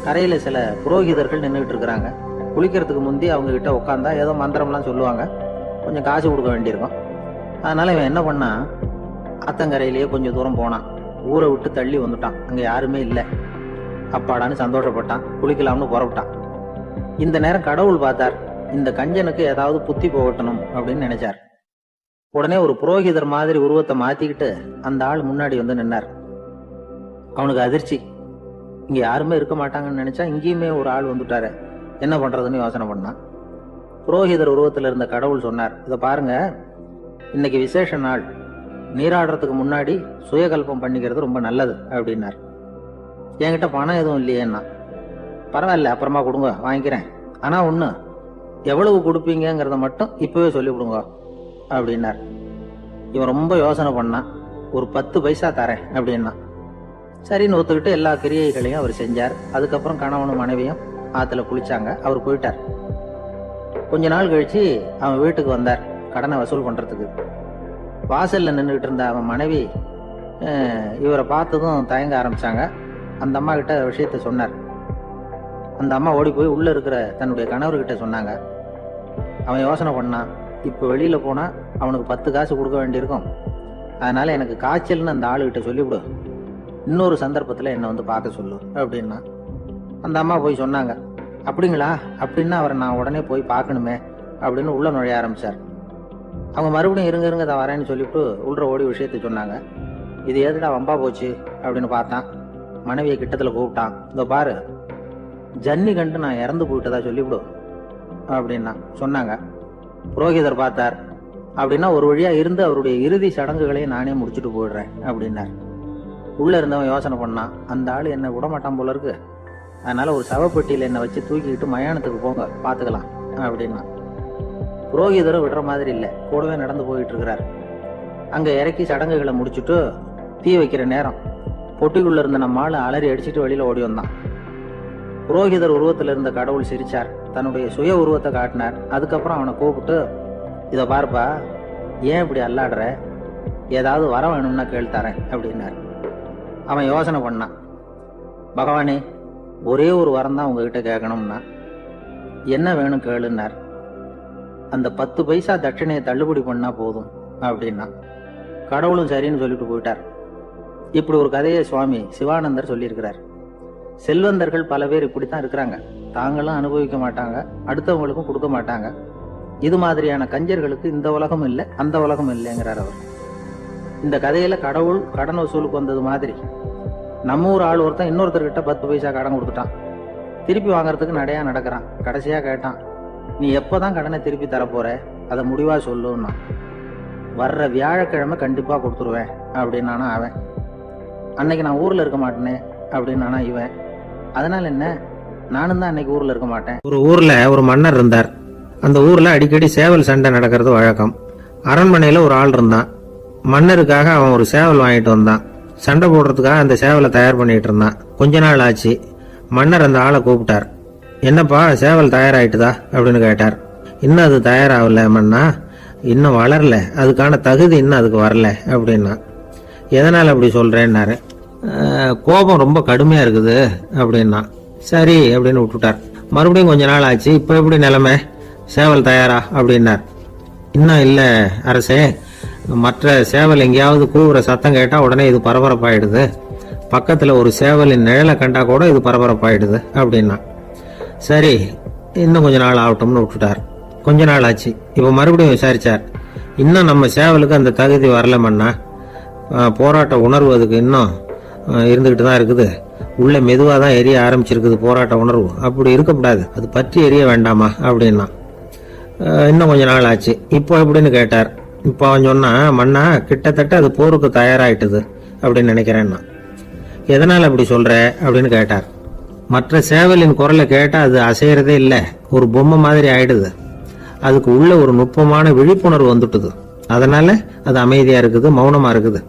கரையில சில புரோகிதர்கள் நின்றுகிட்டு இருக்கிறாங்க. குளிக்கிறதுக்கு முந்தி அவங்க கிட்ட உட்காந்தா ஏதோ மந்திரம்லாம் சொல்லுவாங்க, கொஞ்சம் காசு கொடுக்க வேண்டியிருக்கும். அதனால இவன் என்ன பண்ணா, ஆத்தங்கரையிலேயே கொஞ்சம் தூரம் போனான். ஊரை விட்டு தள்ளி வந்துட்டான், அங்க யாருமே இல்லை. அப்பாடான்னு சந்தோஷப்பட்டான், குளிக்கலாம்னு புறப்பட்டான். இந்த நேரம் கடவுள் பார்த்தார், இந்த கஞ்சனுக்கு ஏதாவது புத்தி போகட்டணும் அப்படின்னு நினைச்சார். உடனே ஒரு புரோகிதர் மாதிரி உருவத்தை மாத்திக்கிட்டு அந்த ஆள் முன்னாடி நின்னார். அவனுக்கு அதிர்ச்சி, இங்க யாருமே இருக்க மாட்டாங்கன்னு நினைச்சா இங்கேயுமே ஒரு ஆள் வந்துட்டாரு, என்ன பண்றதுன்னு யோசனை பண்ணான். புரோகிதர் உருவத்தில் இருந்த கடவுள் சொன்னார், இதை பாருங்க, இன்னைக்கு விசேஷ நாள், நீராடுறதுக்கு முன்னாடி சுயகல்பம் பண்ணிக்கிறது ரொம்ப நல்லது அப்படின்னார். என்கிட்ட பணம் எதுவும் இல்லையேன்னா. பரவாயில்ல, அப்புறமா கொடுங்க, வாங்கிக்கிறேன், ஆனா ஒண்ணு, எவ்வளவு கொடுப்பீங்கிறத மட்டும் இப்பவே சொல்லி விடுங்க அப்படின்னார். இவன் ரொம்ப யோசனை பண்ணான். ஒரு 10 பைசா தரேன் அப்படின்னா. சரின்னு ஒத்துக்கிட்டு எல்லா கிரியைகளையும் அவர் செஞ்சார். அதுக்கப்புறம் கணவனும் மனைவியும் ஆத்துல குளிச்சாங்க. அவர் போயிட்டார். கொஞ்ச நாள் கழிச்சு அவன் வீட்டுக்கு வந்தார் கடனை வசூல் பண்றதுக்கு. வாசல்ல நின்றுகிட்டு இருந்த அவன் மனைவி இவரை பார்த்ததும் தயங்க ஆரம்பிச்சாங்க. அந்த அம்மா கிட்ட விஷயத்த சொன்னார். அந்த அம்மா ஓடி போய் உள்ள இருக்கிற தன்னுடைய கணவர்கிட்ட சொன்னாங்க. அவன் யோசனை பண்ணான், இப்ப வெளியில போனா அவனுக்கு 10 காசு கொடுக்க வேண்டியிருக்கும், அதனால எனக்கு காய்ச்சல்னு அந்த ஆளுகிட்ட சொல்லிவிடு, இன்னொரு சந்தர்ப்பத்துல என்ன பார்க்க சொல்லு அப்படின்னா. அந்த அம்மா போய் சொன்னாங்க. அப்படிங்களா, அப்படின்னா அவரை நான் உடனே போய் பார்க்கணுமே அப்படின்னு உள்ள நுழைய ஆரம்பிச்சார். அவங்க மறுபடியும் இருங்க தான் வரேன்னு சொல்லிவிட்டு உள்ள ஓடி விஷயத்தை சொன்னாங்க. இது எதுடா வம்பா போச்சு அப்படின்னு பார்த்தான். மனைவியை கிட்டத்துல கூப்பிட்டான். இதோ பாரு, ஜன்னி கண்டு நான் இறந்து போயிட்டதா சொல்லிவிடு அப்படின்னா சொன்னாங்க. புரோகிதர் பார்த்தார். அப்படின்னா ஒரு வழியா இருந்து அவருடைய இறுதி சடங்குகளையும் நானே முடிச்சுட்டு போயிடுறேன் அப்படின்னார். உள்ள இருந்தவன் யோசனை பண்ணான், அந்த ஆள் என்ன விடமாட்டான் போல இருக்கு, அதனால ஒரு சவப்பெட்டியில என்னை வச்சு தூக்கிக்கிட்டு மயானத்துக்கு போங்க பாத்துக்கலாம் அப்படின்னா. புரோகிதரும் விடுற மாதிரி இல்லை, கூடவே நடந்து போயிட்டு இருக்கிறார். அங்க இறக்கி சடங்குகளை முடிச்சுட்டு தீ வைக்கிற நேரம் பொட்டிக்குள்ள இருந்த நம்ம ஆளு அலறி அடிச்சுட்டு வெளியில ஓடி வந்தான். புரோகிதர் உருவத்தில் இருந்த கடவுள் சிரிச்சார், தன்னுடைய சுய உருவத்தை காட்டினார். அதுக்கப்புறம் அவனை கூப்பிட்டு, இதை பார்ப்பா, ஏன் இப்படி அல்லாடுற, ஏதாவது வர வேணும்னா கேள்தரேன் அப்படின்னார். அவன் யோசனை பண்ணான். பகவானே, ஒரே ஒரு வரம் தான் உங்ககிட்ட கேட்கணும்னா. என்ன வேணும் கேளுன்னார். அந்த 10 பைசா தட்சணையை தள்ளுபடி பண்ணா போதும் அப்படின்னா. கடவுளும் சரின்னு சொல்லிட்டு போயிட்டார். இப்படி ஒரு கதையை சுவாமி சிவானந்தர் சொல்லியிருக்கிறார். செல்வந்தர்கள் பல பேர் இப்படித்தான் இருக்கிறாங்க. தாங்களும் அனுபவிக்க மாட்டாங்க, அடுத்தவங்களுக்கும் கொடுக்க மாட்டாங்க. இது மாதிரியான கஞ்சர்களுக்கு இந்த உலகம் இல்லை, அந்த உலகம் இல்லைங்கிறார் அவர். இந்த கதையில கடவுள் கடன் வசூலுக்கு வந்தது மாதிரி நம்ம ஊர் ஆள் ஒருத்தன் இன்னொருத்தர்கிட்ட 10 பைசா கடன் கொடுத்துட்டான். திருப்பி வாங்கறதுக்கு நடையா நடக்கிறான். கடைசியா கேட்டான், நீ எப்பதான் கடனை திருப்பி தரப்போற, அதை முடிவா சொல்லுன்னா. வர்ற வியாழக்கிழமை கண்டிப்பா கொடுத்துருவேன் அப்படின்னானா அவன். அன்னைக்கு நான் ஊர்ல இருக்க மாட்டேனே அப்படின்னானா இவன். அதனால என்ன, நானும் தான் அன்னைக்கு ஊர்ல இருக்க மாட்டேன். ஒரு ஊர்ல ஒரு மன்னர் இருந்தார். அந்த ஊர்ல அடிக்கடி சேவல் சண்டை நடக்கிறது வழக்கம். அரண்மனையில ஒரு ஆள் இருந்தான். மன்னருக்காக அவன் ஒரு சேவல் வாங்கிட்டு வந்தான். சண்டை போடுறதுக்காக அந்த சேவலை தயார் பண்ணிட்டு இருந்தான். கொஞ்ச நாள் ஆச்சு. மன்னர் அந்த ஆளை கூப்பிட்டார். என்னப்பா, சேவல் தயாராயிட்டுதா அப்படின்னு கேட்டார். இன்னும் அது தயாராகல மன்னா, இன்னும் வளரல, அதுக்கான தகுதி இன்னும் அதுக்கு வரல அப்படின்னா. எதனால் அப்படி சொல்றேன்னாரு. கோபம் ரொம்ப கடுமையா இருக்குது அப்படின்னா. சரி அப்படின்னு விட்டுட்டார். மறுபடியும் கொஞ்ச நாள் ஆச்சு. இப்ப எப்படி நிலைமை, சேவல் தயாரா அப்படின்னார். இன்னும் இல்ல அரசே, மற்ற சேவல் எங்கேயாவது கூவுற சத்தம் கேட்டா உடனே இது பரபரப்பாயிடுது. பக்கத்துல ஒரு சேவலின் நிழலை கண்டா கூட இது பரபரப்பாயிடுது அப்படின்னா. சரி, இன்னும் கொஞ்ச நாள் ஆகட்டும்னு விட்டுட்டார். கொஞ்ச நாள் ஆச்சு. இப்ப மறுபடியும் விசாரிச்சார். இன்னும் நம்ம சேவலுக்கு அந்த தகுதி வரலமன்னா, போராட்ட உணர்வு அதுக்கு இன்னும் இருந்துகிட்டு தான் இருக்குது. உள்ள மெதுவாக தான் எரிய ஆரம்பிச்சிருக்குது போராட்ட உணர்வு. அப்படி இருக்கக்கூடாது, அது பற்றி எரிய வேண்டாமா அப்படின்னா. இன்னும் கொஞ்ச நாள் ஆச்சு. இப்போ எப்படின்னு கேட்டார். இப்போ அவன் சொன்னா, மன்னா கிட்டத்தட்ட அது போருக்கு தயாராயிட்டுது அப்படின்னு நினைக்கிறேன்னா. எதனால் அப்படி சொல்ற அப்படின்னு கேட்டார். மற்ற சேவலின் குரலை கேட்டா அது அசையறதே இல்லை, ஒரு பொம்மை மாதிரி ஆயிடுது. அதுக்கு உள்ள ஒரு நுட்பமான விழிப்புணர்வு வந்துட்டுது. அதனால அது அமைதியா இருக்குது, மௌனமா இருக்குது.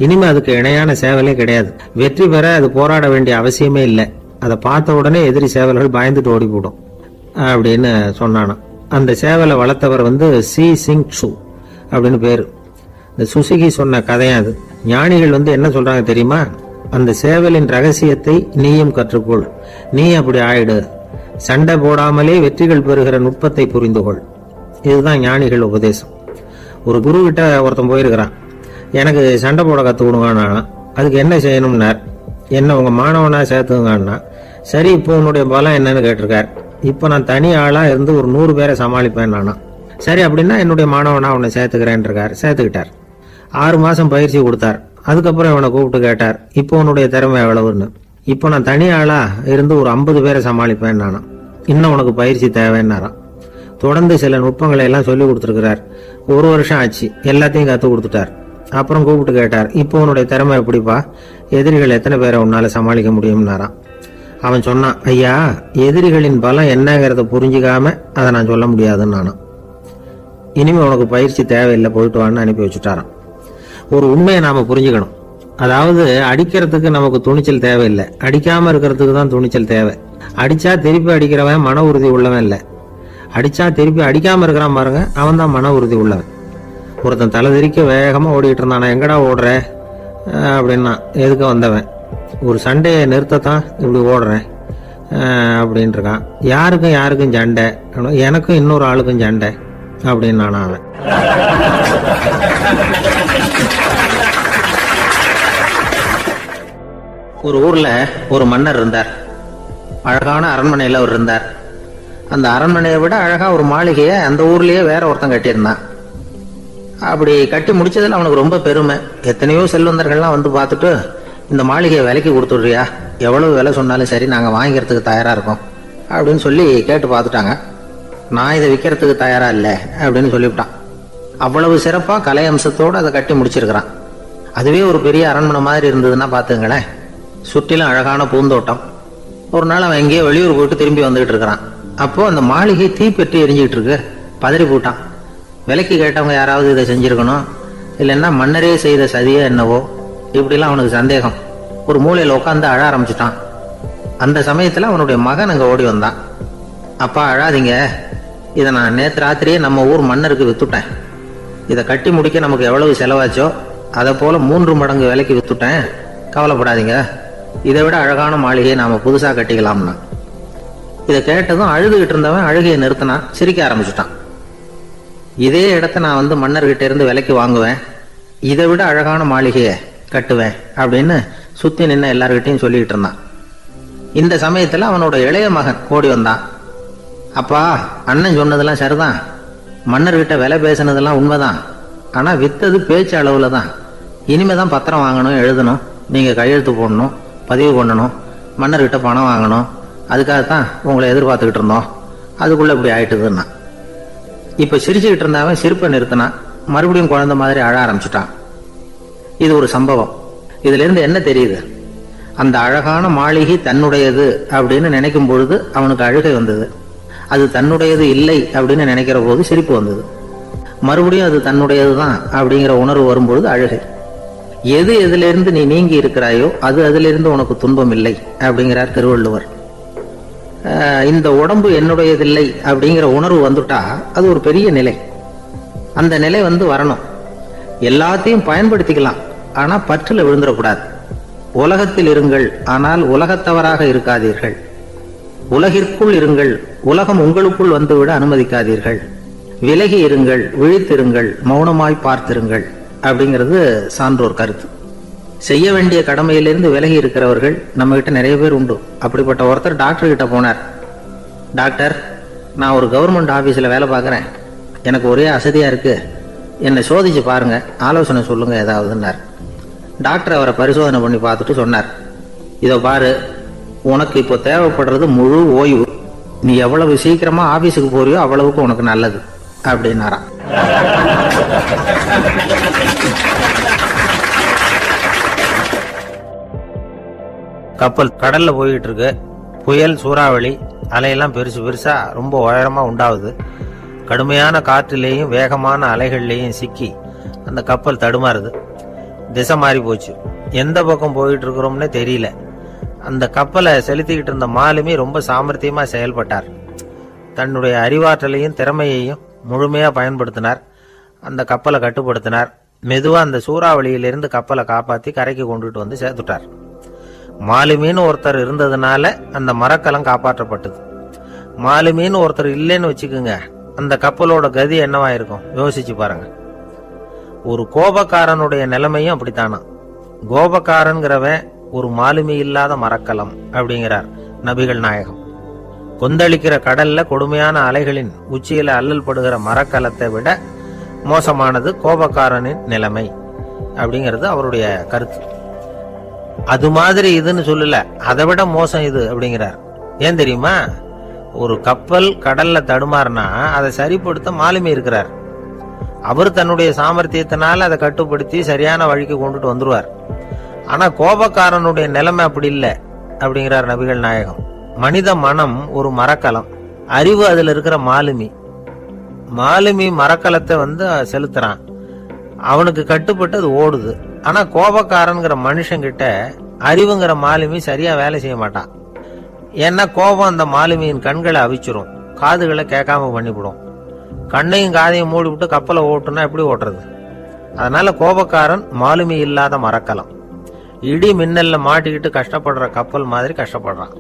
இனிமே அதுக்கு இணையான சேவலே கிடையாது. வெற்றி பெற அது போராட வேண்டிய அவசியமே இல்லை. அதை பார்த்த உடனே எதிரி சேவல்கள் பயந்துட்டு ஓடி போடும் அப்படின்னு சொன்னானா. அந்த சேவலை வளர்த்தவர் சி சிங் சு அப்படின்னு பேரு. இந்த சுசுகி சொன்ன கதையா அது. ஞானிகள் என்ன சொல்றாங்க தெரியுமா, அந்த சேவலின் ரகசியத்தை நீயும் கற்றுக்கொள், நீ அப்படி ஆயிடு, சண்டை போடாமலே வெற்றிகள் பெறுகிற நுட்பத்தை புரிந்து கொள். இதுதான் ஞானிகள் உபதேசம். ஒரு குரு கிட்ட ஒருத்தன் போயிருக்கிறான். எனக்கு சண்டை போட கத்துக்கணுங்கன்னா. அதுக்கு என்ன செய்யணும்னார். என்ன உங்க மாணவனா சேர்த்துங்கன்னா. சரி, இப்போ உன்னுடைய பலம் என்னன்னு கேட்டிருக்கார். இப்போ நான் தனி ஆளா இருந்து ஒரு 100 பேரை சமாளிப்பேன் நானா. சரி அப்படின்னா என்னுடைய மாணவனா உன்னை சேர்த்துக்கிறேன் இருக்கார். சேர்த்துக்கிட்டார். 6 மாசம் பயிற்சி கொடுத்தார். அதுக்கப்புறம் இவனை கூப்பிட்டு கேட்டார், இப்போ உன்னுடைய திறமை எவ்வளவுன்னு. இப்போ நான் தனி ஆளா இருந்து ஒரு 50 பேரை சமாளிப்பேன் நானா. இன்னும் உனக்கு பயிற்சி தேவைன்னாராம். தொடர்ந்து சில நுட்பங்களை எல்லாம் சொல்லி கொடுத்துருக்கிறார். 1 வருஷம் ஆச்சு. எல்லாத்தையும் கத்து கொடுத்துட்டார். அப்புறம் கூப்பிட்டு கேட்டார், இப்போ உன்னுடைய திறமை எப்படிப்பா, எதிரிகள் எத்தனை பேரை உன்னால சமாளிக்க முடியும்னாராம். அவன் சொன்னான், ஐயா, எதிரிகளின் பலம் என்னங்கிறத புரிஞ்சுக்காம அதை நான் சொல்ல முடியாதுன்னு நானும். இனிமே உனக்கு பயிற்சி தேவையில்லை, போயிட்டு வான்னு அனுப்பி வச்சுட்டாராம். ஒரு உண்மையை நாம புரிஞ்சுக்கணும். அதாவது அடிக்கிறதுக்கு நமக்கு துணிச்சல் தேவையில்லை, அடிக்காம இருக்கிறதுக்கு தான் துணிச்சல் தேவை. அடிச்சா திருப்பி அடிக்கிறவன் மன உறுதி உள்ளவன் இல்லை, அடிச்சா திருப்பி அடிக்காம இருக்கிறான் பாருங்க, அவன் தான் மன உறுதி உள்ளவன். ஒருத்தன் தலைதிரிக்க வேகமா ஓடிட்டு இருந்தானா, எங்கடா ஓடுற அப்படின்னா, எதுக்கு வந்தவன், ஒரு சண்டையை நிறுத்தத்தான் இப்படி ஓடுறேன் அப்படின்னு இருக்கான். யாருக்கும் சண்டை, எனக்கும் இன்னொரு ஆளுக்கும் சண்டை அப்படின்னு நானா அவன். ஒரு ஊர்ல ஒரு மன்னர் இருந்தார். அழகான அரண்மனையில் அவர் இருந்தார். அந்த அரண்மனையை விட அழகா ஒரு மாளிகையை அந்த ஊர்லயே வேற ஒருத்தன் கட்டியிருந்தான். அப்படி கட்டி முடிச்சதுல அவனுக்கு ரொம்ப பெருமை. எத்தனையோ செல்வந்தர்கள்லாம் வந்து பார்த்துட்டு, இந்த மாளிகையை விலைக்கு கொடுத்துடுறியா, எவ்வளவு விலை சொன்னாலும் சரி நாங்கள் வாங்கிக்கிறதுக்கு தயாரா இருக்கோம் அப்படின்னு சொல்லி கேட்டு பார்த்துட்டாங்க. நான் இதை விற்கிறதுக்கு தயாரா இல்லை அப்படின்னு சொல்லிவிட்டான். அவ்வளவு சிறப்பா கலை அம்சத்தோடு அதை கட்டி முடிச்சிருக்கிறான். அதுவே ஒரு பெரிய அரண்மனை மாதிரி இருந்ததுன்னா பார்த்துங்களேன். சுற்றிலும் அழகான பூந்தோட்டம். ஒரு நாள் அவன் எங்கேயோ வெளியூர் போயிட்டு திரும்பி வந்துகிட்டு இருக்கிறான். அப்போ அந்த மாளிகை தீப்பெட்டி எரிஞ்சிட்டு இருக்கு. பதறி போட்டான். விலைக்கு கேட்டவங்க யாராவது இதை செஞ்சிருக்கணும், இல்லைன்னா மன்னரே செய்த சதியே என்னவோ, இப்படிலாம் அவனுக்கு சந்தேகம். ஒரு மூலையில் உட்காந்து அழ ஆரம்பிச்சுட்டான். அந்த சமயத்தில் அவனுடைய மகன் அங்கே ஓடி வந்தான். அப்பா அழாதீங்க, இதை நான் நேற்று ராத்திரியே நம்ம ஊர் மன்னருக்கு வித்துட்டேன். இதை கட்டி முடிக்க நமக்கு எவ்வளவு செலவாச்சோ அதை போல 3 மடங்கு விலைக்கு வித்துட்டேன். கவலைப்படாதீங்க, இதை விட அழகான மாளிகையை நாம புதுசா கட்டிக்கலாம்னா. இதை கேட்டதும் அழுதுகிட்டு இருந்தவன் அழுகையை நிறுத்தினான். சிரிக்க ஆரம்பிச்சுட்டான். இதே இடத்த நான் வந்து மன்னர்கிட்ட இருந்து விலைக்கு வாங்குவேன், இதை விட அழகான மாளிகையை கட்டுவேன் அப்படின்னு சுத்தி நின்று எல்லார்கிட்டையும் சொல்லிக்கிட்டு இருந்தான். இந்த சமயத்துல அவனோட இளைய மகன் ஓடி வந்தான். அப்பா, அண்ணன் சொன்னதெல்லாம் சரிதான், மன்னர்கிட்ட விலை பேசினதெல்லாம் உண்மைதான். ஆனா வித்தது பேச்சு அளவுல தான். இனிமேதான் பத்திரம் வாங்கணும், எழுதணும், நீங்க கையெழுத்து போடணும், பதிவு பண்ணணும், மன்னர்கிட்ட பணம் வாங்கணும். அதுக்காகத்தான் உங்களை எதிர்பார்த்துக்கிட்டு இருந்தோம். அதுக்குள்ள இப்படி ஆயிட்டுதுன்னா. இப்ப சிரிச்சுக்கிட்டு இருந்தவன் சிரிப்பை நிறுத்தினான். மறுபடியும் குழந்தை மாதிரி அழ ஆரம்பிச்சுட்டான். இது ஒரு சம்பவம். இதுல இருந்து என்ன தெரியுது? அந்த அழகான மாளிகை தன்னுடையது அப்படின்னு நினைக்கும் பொழுது அவனுக்கு அழுகை வந்தது. அது தன்னுடையது இல்லை அப்படின்னு நினைக்கிற போது சிரிப்பு வந்தது. மறுபடியும் அது தன்னுடையதுதான் அப்படிங்கிற உணர்வு வரும்பொழுது அழுகை. எது எதிலிருந்து நீ நீங்கி இருக்கிறாயோ அது அதிலிருந்து உனக்கு துன்பம் இல்லை அப்படிங்கிறார் திருவள்ளுவர். இந்த உடம்பு என்னுடையதில்லை அப்படிங்கிற உணர்வு வந்துட்டா அது ஒரு பெரிய நிலை. அந்த நிலை வந்து வரணும். எல்லாத்தையும் பயன்படுத்திக்கலாம், ஆனா பற்றுல விழுந்துடக்கூடாது. உலகத்தில் இருங்கள், ஆனால் உலகத்தவராக இருக்காதீர்கள். உலகிற்குள் இருங்கள், உலகம் உங்களுக்குள் வந்துவிட அனுமதிக்காதீர்கள். விலகி இருங்கள், விழித்திருங்கள், மௌனமாய் பார்த்திருங்கள் அப்படிங்கிறது சான்றோர் கருத்து. செய்ய வேண்டிய கடமையிலிருந்து விலகி இருக்கிறவர்கள் நம்ம கிட்ட நிறைய பேர் உண்டு. அப்படிப்பட்ட ஒருத்தர் டாக்டர் கிட்ட போனார். டாக்டர், நான் ஒரு கவர்மெண்ட் ஆபீஸ்ல வேலை பார்க்குறேன், எனக்கு ஒரே அசதியா இருக்கு, என்னை சோதிச்சு பாருங்க, ஆலோசனை சொல்லுங்க ஏதாவதுன்னார். டாக்டர் அவரை பரிசோதனை பண்ணி பார்த்துட்டு சொன்னார், இதோ பாரு, உனக்கு இப்போ தேவைப்படுறது முழு ஓய்வு. நீ எவ்வளவு சீக்கிரமா ஆபீஸுக்கு போறியோ அவ்வளவுக்கு உனக்கு நல்லது அப்படின்னாராம். கப்பல் கடல்ல போயிட்டு இருக்கு. புயல், சூறாவளி, அலையெல்லாம் பெருசு பெருசா ரொம்ப உயரமா உண்டாகுது. கடுமையான காற்றிலேயும் வேகமான அலைகள்லேயும் சிக்கி அந்த கப்பல் தடுமாறுது. திசை மாறி போச்சு. எந்த பக்கம் போயிட்டு இருக்கிறோம்னே தெரியல. அந்த கப்பலை செலுத்திக்கிட்டு இருந்த மாலுமி ரொம்ப சாமர்த்தியமா செயல்பட்டார். தன்னுடைய அறிவாற்றலையும் திறமையையும் முழுமையா பயன்படுத்தினார். அந்த கப்பலை கட்டுப்படுத்தினார். மெதுவா அந்த சூறாவளியிலிருந்து கப்பலை காப்பாத்தி கரைக்கு கொண்டுட்டு வந்து சேர்த்துட்டார். மாலுமின்னு ஒருத்தர் இருந்ததுனால அந்த மரக்கலம் காப்பாற்றப்பட்டது. மாலுமின்னு ஒருத்தர் இல்லைன்னு வச்சுக்கோங்க, அந்த கப்பலோட கதி என்னவா இருக்கும் யோசிச்சு பாருங்க. ஒரு கோபக்காரனுடைய நிலைமையும் அப்படித்தானா. கோபக்காரன்கிறவன் ஒரு மாலுமி இல்லாத மரக்கலம் அப்படிங்கிறார் நபிகள் நாயகம். கொந்தளிக்கிற கடல்ல கொடுமையான அலைகளின் உச்சியில அல்லல் படுகிற மரக்கலத்தை விட மோசமானது கோபக்காரனின் நிலைமை அப்படிங்கிறது அவருடைய கருத்து. அது மாதிரி இதுன்னு சொல்லல, அதை விட மோசம் இது அப்படிங்கிறார். ஏன் தெரியுமா? ஒரு கப்பல் கடல்ல தடுமாறினா அதை சரிப்படுத்த மாலுமி இருக்கிறார். அவர் தன்னுடைய சாமர்த்தியத்தினால அதை கட்டுப்படுத்தி சரியான வழிக்கு கொண்டுட்டு வந்துருவார். ஆனா கோபக்காரனுடைய நிலைமை அப்படி இல்லை அப்படிங்கிறார் நபிகள் நாயகம். மனித மனம் ஒரு மரக்கலம், அறிவு அதுல இருக்கிற மாலுமி. மாலுமி மரக்கலத்தை வந்து செலுத்துறான், அவனுக்கு கட்டுப்பட்டு அது ஓடுது. ஆனா கோபக்காரன்கிற மனுஷங்கிட்ட அறிவுங்கிற மாலுமி சரியா வேலை செய்ய மாட்டான். ஏன்னா கோபம் அந்த மாலுமியின் கண்களை அவிச்சிரும், காதுகளை கேட்காம பண்ணிவிடும். கண்ணையும் காதையும் மூடி விட்டு கப்பலை ஓட்டுனா எப்படி ஓட்டுறது? அதனால கோபக்காரன் மாலுமி இல்லாத மரக்கலம். இடி மின்னல்ல மாட்டிக்கிட்டு கஷ்டப்படுற கப்பல் மாதிரி கஷ்டப்படுறான்.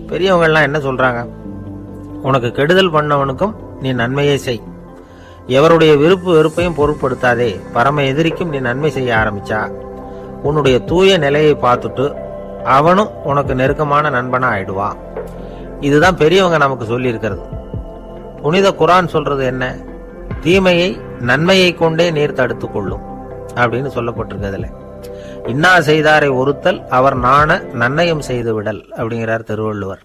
பெரியவங்க எல்லாம் என்ன சொல்றாங்க? உனக்கு கெடுதல் பண்ணவனுக்கும் நீ நன்மையை செய். எவருடைய விருப்பு வெறுப்பையும் பொருட்படுத்தாதே. பரம எதிரிக்கும் நீ நன்மை செய்ய ஆரம்பிச்சா உன்னுடைய தூய நிலையை பார்த்துட்டு அவனும் உனக்கு நெருக்கமான நண்பனா ஆயிடுவான் இதுதான் பெரியவங்க நமக்கு சொல்லி இருக்கிறது. புனித குர்ஆன் சொல்றது என்ன? தீமையை நன்மையை கொண்டே நீர் தடுத்துக் கொள்ளும் அப்படின்னு சொல்லப்பட்டிருக்கிறதுல. இன்னா செய்தாரை ஒருத்தல் அவர் நாண நன்னயம் செய்து விடல் அப்படிங்கிறார் திருவள்ளுவர்.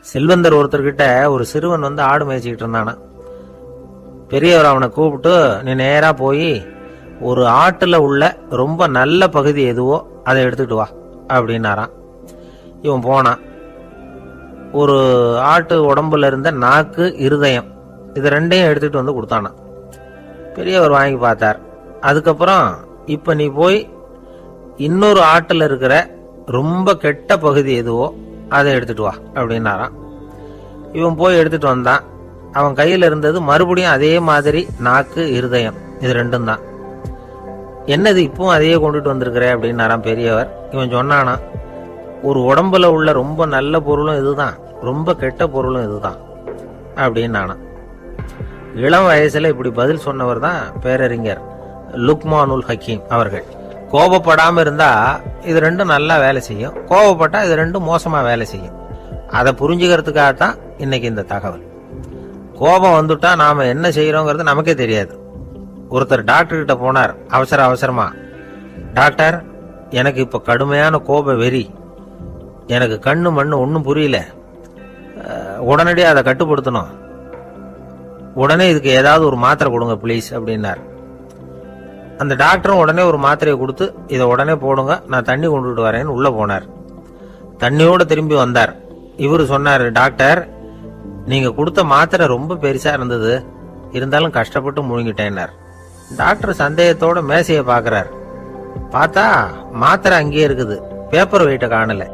செல்வந்தர் ஒருத்தர்கிட்ட ஒரு சிறுவன் வந்து ஆடு மேய்ச்சிக்கிட்டு இருந்தானா. பெரியவர் அவனை கூப்பிட்டு, நீ நேரா போய் ஒரு ஆட்டுல உள்ள ரொம்ப நல்ல பகுதி எதுவோ அதை எடுத்துட்டு வா அப்படின்னாராம். இவன் போனான். ஒரு ஆட்டு உடம்புல இருந்த நாக்கு, இருதயம், இது ரெண்டையும் எடுத்துட்டு வந்து கொடுத்தானா. பெரியவர் வாங்கி பார்த்தார். அதுக்கப்புறம் இப்ப நீ போய் இன்னொரு ஆட்டுல இருக்கிற ரொம்ப கெட்ட பகுதி எதுவோ அதை எடுத்துட்டு வா அப்படின்னாராம். இவன் போய் எடுத்துட்டு வந்தான். அவன் கையில இருந்தது மறுபடியும் அதே மாதிரி நாக்கு, இருதயம், இது ரெண்டும் தான். என்னது இப்பவும் அதையே கொண்டுட்டு வந்திருக்கிற அப்படின்னாராம் பெரியவர். இவன் சொன்னானா, ஒரு உடம்புல உள்ள ரொம்ப நல்ல பொருளும் இதுதான், ரொம்ப கெட்ட பொருளும் இதுதான் அப்படின்னு. இளம் வயசுல இப்படி பதில் சொன்னவர் தான் பேரறிஞர் லுக்மானுல் ஹக்கீம் அவர்கள். கோபப்படாம இருந்தா இது ரெண்டும் நல்லா வேலை செய்யும், கோபப்பட்டா இது ரெண்டும் மோசமா வேலை செய்யும். அதை புரிஞ்சுக்கிறதுக்காகத்தான் இன்னைக்கு இந்த தகவல். கோபம் வந்துட்டா நாம என்ன செய்யறோங்கிறது நமக்கே தெரியாது. ஒருத்தர் டாக்டர் கிட்ட போனார் அவசரமா. டாக்டர், எனக்கு இப்ப கடுமையான கோப வெறி, எனக்கு கண்ணு மண்ணு ஒன்னும் புரியல, உடனடியாக அதை கட்டுப்படுத்தணும், உடனே இதுக்கு ஏதாவது ஒரு மாத்திரை கொடுங்க பிளீஸ் அப்படின்னார். அந்த டாக்டரும் உடனே ஒரு மாத்திரையை கொடுத்து, இதை உடனே போடுங்க, நான் தண்ணி கொண்டுட்டு வரேன்னு உள்ள போனார். தண்ணியோட திரும்பி வந்தார். இவரு சொன்னார், டாக்டர், நீங்க கொடுத்த மாத்திரை ரொம்ப பெருசா இருந்தது, இருந்தாலும் கஷ்டப்பட்டு முழுங்கிட்டேன்னார். டாக்டர் சந்தேகத்தோட மேசையை பாக்குறார். பார்த்தா மாத்திரை அங்கேயே இருக்குது, பேப்பர் வெயிட்ட காணல.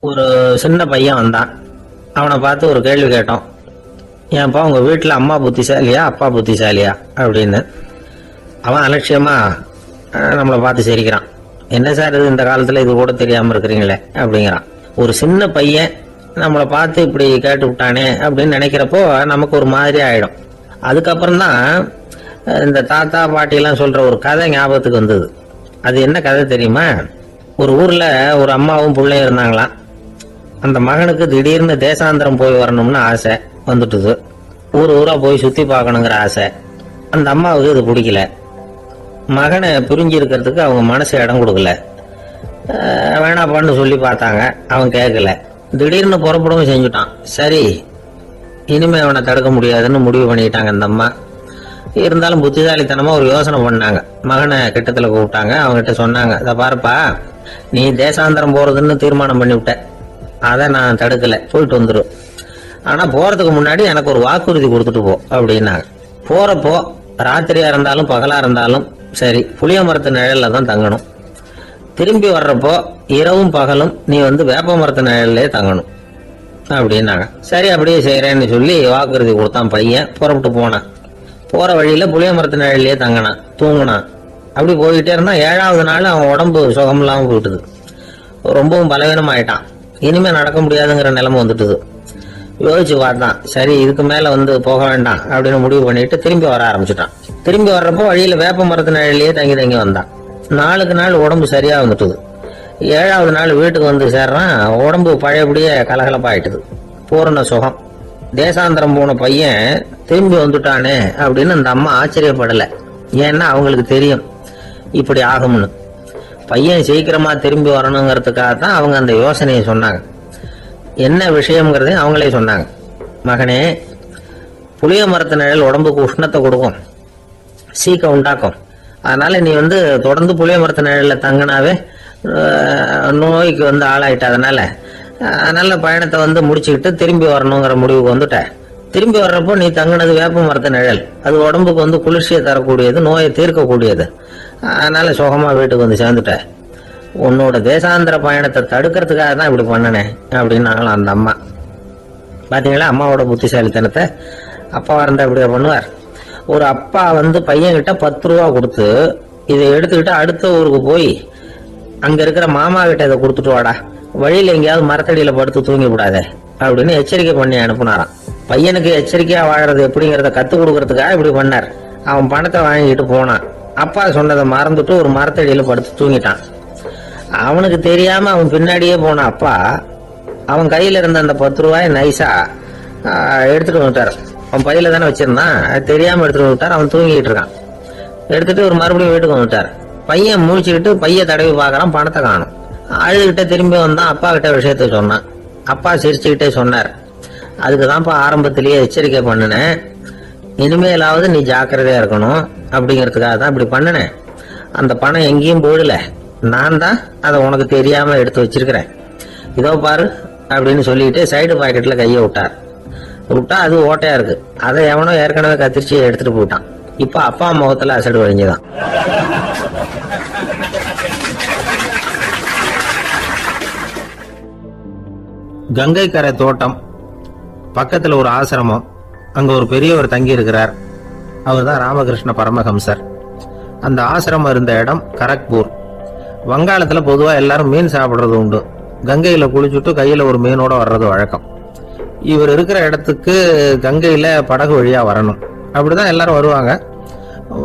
ஒரு சின்ன பையன் வந்தான். அவனை பார்த்து ஒரு கேள்வி கேட்டோம். ஏன்ப்பா உங்க வீட்டுல அம்மா புத்திசாலியா அப்பா புத்திசாலியா அப்படின்னு. அவன் அலட்சியமா நம்மளை பார்த்து சிரிக்கிறான். என்ன சார் இது, இந்த காலத்துல இது கூட தெரியாம இருக்கிறீங்களே அப்படிங்கிறான். ஒரு சின்ன பையன் நம்மளை பார்த்து இப்படி கேட்டு விட்டானே அப்படின்னு நினைக்கிறப்போ நமக்கு ஒரு மாதிரி ஆயிடும். அதுக்கப்புறம் தான் இந்த தாத்தா பாட்டி எல்லாம் சொல்ற ஒரு கதை ஞாபகத்துக்கு வந்தது. அது என்ன கதை தெரியுமா? ஒரு ஊர்ல ஒரு அம்மாவும் பிள்ளையும் இருந்தாங்களாம். அந்த மகனுக்கு திடீர்னு தேசாந்திரம் போய் வரணும்னு ஆசை வந்துட்டுது. ஊரா போய் சுத்தி பார்க்கணுங்கிற ஆசை. அந்த அம்மாவுக்கு இது பிடிக்கல. மகனை பிரிஞ்சு இருக்கிறதுக்கு அவங்க மனசு இடம் கொடுக்கல. வேணாப்பான்னு சொல்லி பார்த்தாங்க, அவன் கேட்கல. திடீர்னு புறப்படவும் செஞ்சுட்டான். சரி, இனிமே அவனை தடுக்க முடியாதுன்னு முடிவு பண்ணிட்டாங்க அந்த அம்மா. இருந்தாலும் புத்திசாலித்தனமா ஒரு யோசனை பண்ணாங்க. மகனை கிட்டத்துல கூப்பிட்டாங்க. அவங்ககிட்ட சொன்னாங்க, இதை பாருப்பா, நீ தேசாந்திரம் போறதுன்னு தீர்மானம் பண்ணிவிட்ட, அதை நான் தடுக்கல, போயிட்டு வந்துடும். ஆனா போறதுக்கு முன்னாடி எனக்கு ஒரு வாக்குறுதி கொடுத்துட்டு போ அப்படின்னாங்க. போறப்போ ராத்திரியா இருந்தாலும் பகலா இருந்தாலும் சரி, புளிய மரத்து நிழல்ல தான் தங்கணும். திரும்பி வர்றப்போ இரவும் பகலும் நீ வேப்ப மரத்து நிழல்லே தங்கணும் அப்படின்னாங்க. சரி, அப்படியே செய்யறேன்னு சொல்லி வாக்குறுதி கொடுத்தான் பையன். புறப்பட்டு போனான். போற வழியில புளிய மரத்து நிழல்லையே தங்கினான், தூங்கினான். அப்படி போயிட்டே இருந்தான். 7வது நாள் அவன் உடம்பு சுகம் இல்லாம போயிட்டுது. ரொம்பவும் பலவீனம் ஆயிட்டான். இனிமே நடக்க முடியாதுங்கிற நிலைமை வந்துட்டுது. யோசிச்சு பார்த்தான். சரி, இதுக்கு மேல போக வேண்டாம் அப்படின்னு முடிவு பண்ணிட்டு திரும்பி வர ஆரம்பிச்சுட்டான். திரும்பி வர்றப்போ வழியில வேப்ப மரத்து நிழல்லையே தங்கி வந்தான். நாளுக்கு நாள் உடம்பு சரியா வந்துட்டுது. 7வது நாள் வீட்டுக்கு சேர்றான். உடம்பு பழையபடியே கலகலப்பாயிட்டுது. பூரண சுகம். தேசாந்திரம் போன பையன் திரும்பி வந்துட்டானே அப்படின்னு அந்த அம்மா ஆச்சரியப்படல. ஏன்னா அவங்களுக்கு தெரியும் இப்படி ஆகும்னு. பையன் சீக்கிரமா திரும்பி வரணுங்கிறதுக்காக தான் அவங்க அந்த யோசனையை சொன்னாங்க. என்ன விஷயம்ங்கிறதையும் அவங்களே சொன்னாங்க. மகனே, புளிய மரத்து நிழல் உடம்புக்கு உஷ்ணத்தை கொடுக்கும், சீக்க உண்டாக்கும். அதனால நீ தொடர்ந்து புளிய மரத்து நிழல்ல தங்கினாவே நோய்க்கு ஆளாயிட்ட. அதனால பயணத்தை முடிச்சுக்கிட்டு திரும்பி வரணுங்கிற முடிவுக்கு வந்துட்ட. திரும்பி வர்றப்போ நீ தங்கினது வேப்ப மரத்து நிழல், அது உடம்புக்கு குளிர்ச்சியை தரக்கூடியது, நோயை தீர்க்கக்கூடியது. அதனால சுகமா வீட்டுக்கு சேர்ந்துட்ட. உன்னோட தேசாந்திர பயணத்தை தடுக்கிறதுக்காக தான் இப்படி பண்ணனேன் அப்படின்னாங்களாம் அந்த அம்மா. பாத்தீங்களா அம்மாவோட புத்திசாலித்தனத்தை? அப்பா இருந்தா இப்படியா பண்ணுவார்? ஒரு அப்பா பையன் கிட்ட 10 ரூபா கொடுத்து, இதை எடுத்துக்கிட்டு அடுத்த ஊருக்கு போய் அங்க இருக்கிற மாமா கிட்ட இதை கொடுத்துட்டு வாடா, வழியில எங்கேயாவது மரத்தடியில படுத்து தூங்கி விடாத அப்படின்னு எச்சரிக்கை பண்ணி அனுப்புனாராம். பையனுக்கு எச்சரிக்கையா வாழறது எப்படிங்கிறத கத்து கொடுக்கறதுக்காக இப்படி பண்ணார். அவன் பணத்தை வாங்கிட்டு போனான். அப்பா சொன்னதை மறந்துட்டு ஒரு மரத்தடியில் படுத்து தூங்கிட்டான். அவனுக்கு தெரியாம அவன் பின்னாடியே போன அப்பா அவன் கையில இருந்த அந்த 10 ரூபாய் நைஸா எடுத்துட்டு வந்துட்டார். அவன் பையில தானே வச்சிருந்தான், அது தெரியாம எடுத்துட்டு வந்துட்டார். அவன் தூங்கிட்டு இருக்கான். எடுத்துட்டு ஒரு மறுபடியும் வீட்டுக்கு வந்துட்டார். பையன் முழிச்சுக்கிட்டு பைய தடவி பார்க்கறான், பணத்தை காணும். அழுதுகிட்ட திரும்பி வந்தான். அப்பா கிட்ட விஷயத்த சொன்னான். அப்பா சிரிச்சுக்கிட்டே சொன்னார், அதுக்குதான்ப்பா ஆரம்பத்திலேயே எச்சரிக்கை பண்ணினேன், இனிமேலாவது நீ ஜாக்கிரதையா இருக்கணும் அப்படிங்கிறதுக்காக தான் இப்படி பண்ணினேன். அந்த பணம் எங்கேயும் போயிடல, நான் தான் அதை உனக்கு தெரியாம எடுத்து வச்சிருக்கிறேன், இதோ பாரு அப்படின்னு சொல்லிட்டு சைடு பாக்கெட்ல கையை விட்டா அது ஓட்டையா இருக்கு. அதை எவனோ ஏற்கனவே கத்திரிச்சு எடுத்துட்டு போயிட்டான். இப்ப அப்பா முகத்துல அசடு வழிஞ்சுதான். கங்கை கரை தோட்டம் பக்கத்துல ஒரு ஆசிரமம், அங்க ஒரு பெரியவர் தங்கி இருக்கிறார். அவர் தான் ராமகிருஷ்ண பரமஹம்சர். அந்த ஆசிரமம் இருந்த இடம் கரக்பூர். வங்காளத்துல பொதுவா எல்லாரும் மீன் சாப்பிடுறது உண்டு. கங்கையில குளிச்சுட்டு கையில ஒரு மீனோட வர்றது வழக்கம். இவர் இருக்கிற இடத்துக்கு கங்கையில படகு வழியா வரணும். அப்படிதான் எல்லாரும் வருவாங்க.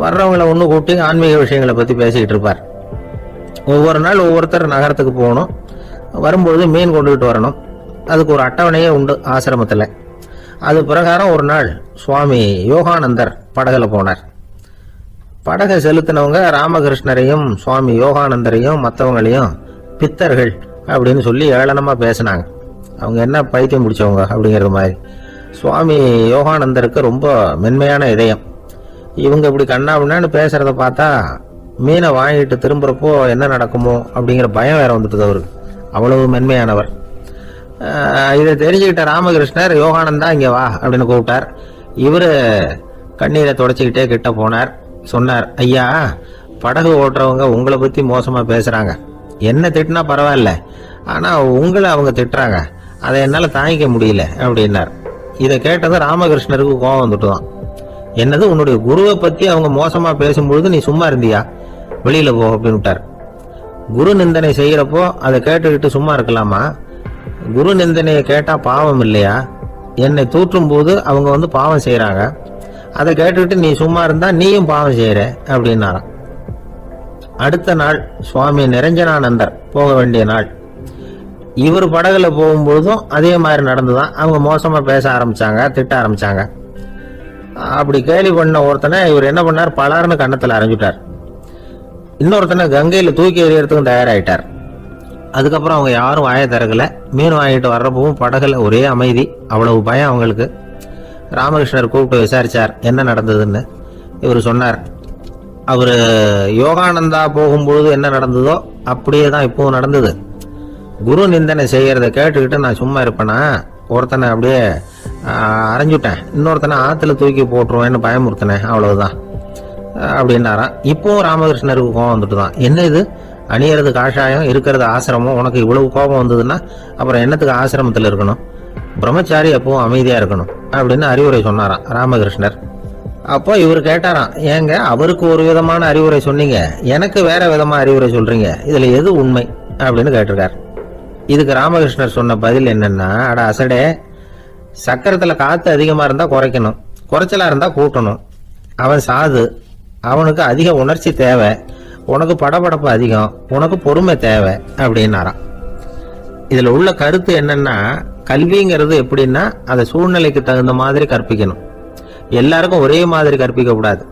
வர்றவங்களை ஒண்ணு கூட்டி ஆன்மீக விஷயங்களை பத்தி பேசிக்கிட்டு இருப்பார். ஒவ்வொரு நாள் ஒவ்வொருத்தர் நகரத்துக்கு போகணும். வரும்பொழுது மீன் கொண்டுகிட்டு வரணும். அதுக்கு ஒரு அட்டவணையே உண்டு ஆசிரமத்துல. அது பிரகாரம் ஒரு நாள் சுவாமி யோகானந்தர் படகுல போனார். படகை செலுத்தினவங்க ராமகிருஷ்ணரையும் சுவாமி யோகானந்தரையும் மற்றவங்களையும் பித்தர்கள் அப்படின்னு சொல்லி ஏளனமா பேசினாங்க. அவங்க என்ன பைத்தியம் பிடிச்சவங்க அப்படிங்கிறது மாதிரி. சுவாமி யோகானந்தருக்கு ரொம்ப மென்மையான இதயம். இவங்க இப்படி கண்ணாபின்னான்னு பேசுறத பார்த்தா மீனை வாங்கிட்டு திரும்புறப்போ என்ன நடக்குமோ அப்படிங்கிற பயம் வேற வந்துட்டு அவருக்கு. அவ்வளவு மென்மையானவர். இதை தெரிஞ்சுக்கிட்ட ராமகிருஷ்ணர், யோகானந்தா இங்க வா அப்படின்னு கூப்பிட்டார். இவரு கண்ணீரை தொடச்சிக்கிட்டே கிட்ட போனார். சொன்னார், ஐயா, படகு ஓட்டுறவங்க உங்களை பத்தி மோசமா பேசுறாங்க. என்ன திட்டினா பரவாயில்ல, ஆனா உங்களை அவங்க திட்டுறாங்க, அதை என்னால தாங்கிக்க முடியல அப்படின்னார். இதை கேட்டது ராமகிருஷ்ணருக்கு கோபம் வந்துட்டுதான். என்னது, உன்னுடைய குருவை பத்தி அவங்க மோசமா பேசும்பொழுது நீ சும்மா இருந்தியா? வெளியில போ அப்படின்னு விட்டார். குரு நிந்தனை செய்யறப்போ அதை கேட்டுக்கிட்டு சும்மா இருக்கலாமா? குரு நிந்தனையை கேட்டா பாவம் இல்லையா? என்னை தூற்றும் போது அவங்க வந்து பாவம் செய்யறாங்க, அதை கேட்டுக்கிட்டு நீ சும்மா இருந்தா நீயும் பாவம் செய்யற அப்படின்னாராம். அடுத்த நாள் சுவாமி நிரஞ்சனானந்தர் போக வேண்டிய நாள். இவர் படகுல போகும்பொழுதும் அதே மாதிரி நடந்துதான். அவங்க மோசமா பேச ஆரம்பிச்சாங்க, திட்ட ஆரம்பிச்சாங்க. அப்படி கேலி பண்ண ஒருத்தனை இவர் என்ன பண்ணார், பலார்னு கன்னத்துல அரைஞ்சுட்டார். இன்னொருத்தனை கங்கையில தூக்கி எறியறதுக்கும் தயாராயிட்டார். அதுக்கப்புறம் அவங்க யாரும் வாய திறக்கல. மீன் வாங்கிட்டு வர்றப்பவும் படகுல ஒரே அமைதி. அவ்வளவு பயம் அவங்களுக்கு. ராமகிருஷ்ணர் கூப்பிட்டு விசாரிச்சார் என்ன நடந்ததுன்னு. இவர் சொன்னார், அவரு யோகானந்தா போகும்பொழுது என்ன நடந்ததோ அப்படியே தான் இப்பவும் நடந்தது. குரு நிந்தனை செய்யறத கேட்டுக்கிட்டு நான் சும்மா இருப்பேனா? ஒருத்தனை அப்படியே அரைஞ்சுட்டேன், இன்னொருத்தனை ஆத்துல தூக்கி போட்டுருவேன்னு பயமுறுத்தினேன், அவ்வளவுதான் அப்படின்னாராம். இப்பவும் ராமகிருஷ்ணருக்கு கோபம் வந்துட்டு தான். என்ன இது, அணியறது காஷாயம், இருக்கிறது ஆசிரமம், உனக்கு இவ்வளவு கோபம் வந்ததுன்னா அப்புறம் என்னத்துக்கு ஆசிரமத்தில் இருக்கணும்? பிரம்மச்சாரி எப்பவும் அமைதியா இருக்கணும் அப்படின்னு அறிவுரை சொன்னாராம் ராமகிருஷ்ணர். அப்போ இவர் கேட்டாராம், ஏங்க அவருக்கு ஒரு விதமான அறிவுரை சொன்னீங்க, எனக்கு வேற விதமா அறிவுரை சொல்றீங்க, இதுல எது உண்மை அப்படின்னு கேட்டிருக்கார். இதுக்கு ராமகிருஷ்ணர் சொன்ன பதில் என்னன்னா, அட அசடே, சக்கரத்துல காத்து அதிகமா இருந்தா குறைக்கணும், குறைச்சலா இருந்தா கூட்டணும். அவன் சாது, அவனுக்கு அதிக உணர்ச்சி தேவை, உனக்கு படபடப்பு அதிகம், உனக்கு பொறுமை தேவை அப்படின்னாராம். இதுல உள்ள கருத்து என்னன்னா, கல்விங்கிறது எப்படின்னா அதை சூழ்நிலைக்கு தகுந்த மாதிரி கற்பிக்கணும். எல்லாருக்கும் ஒரே மாதிரி கற்பிக்க கூடாது.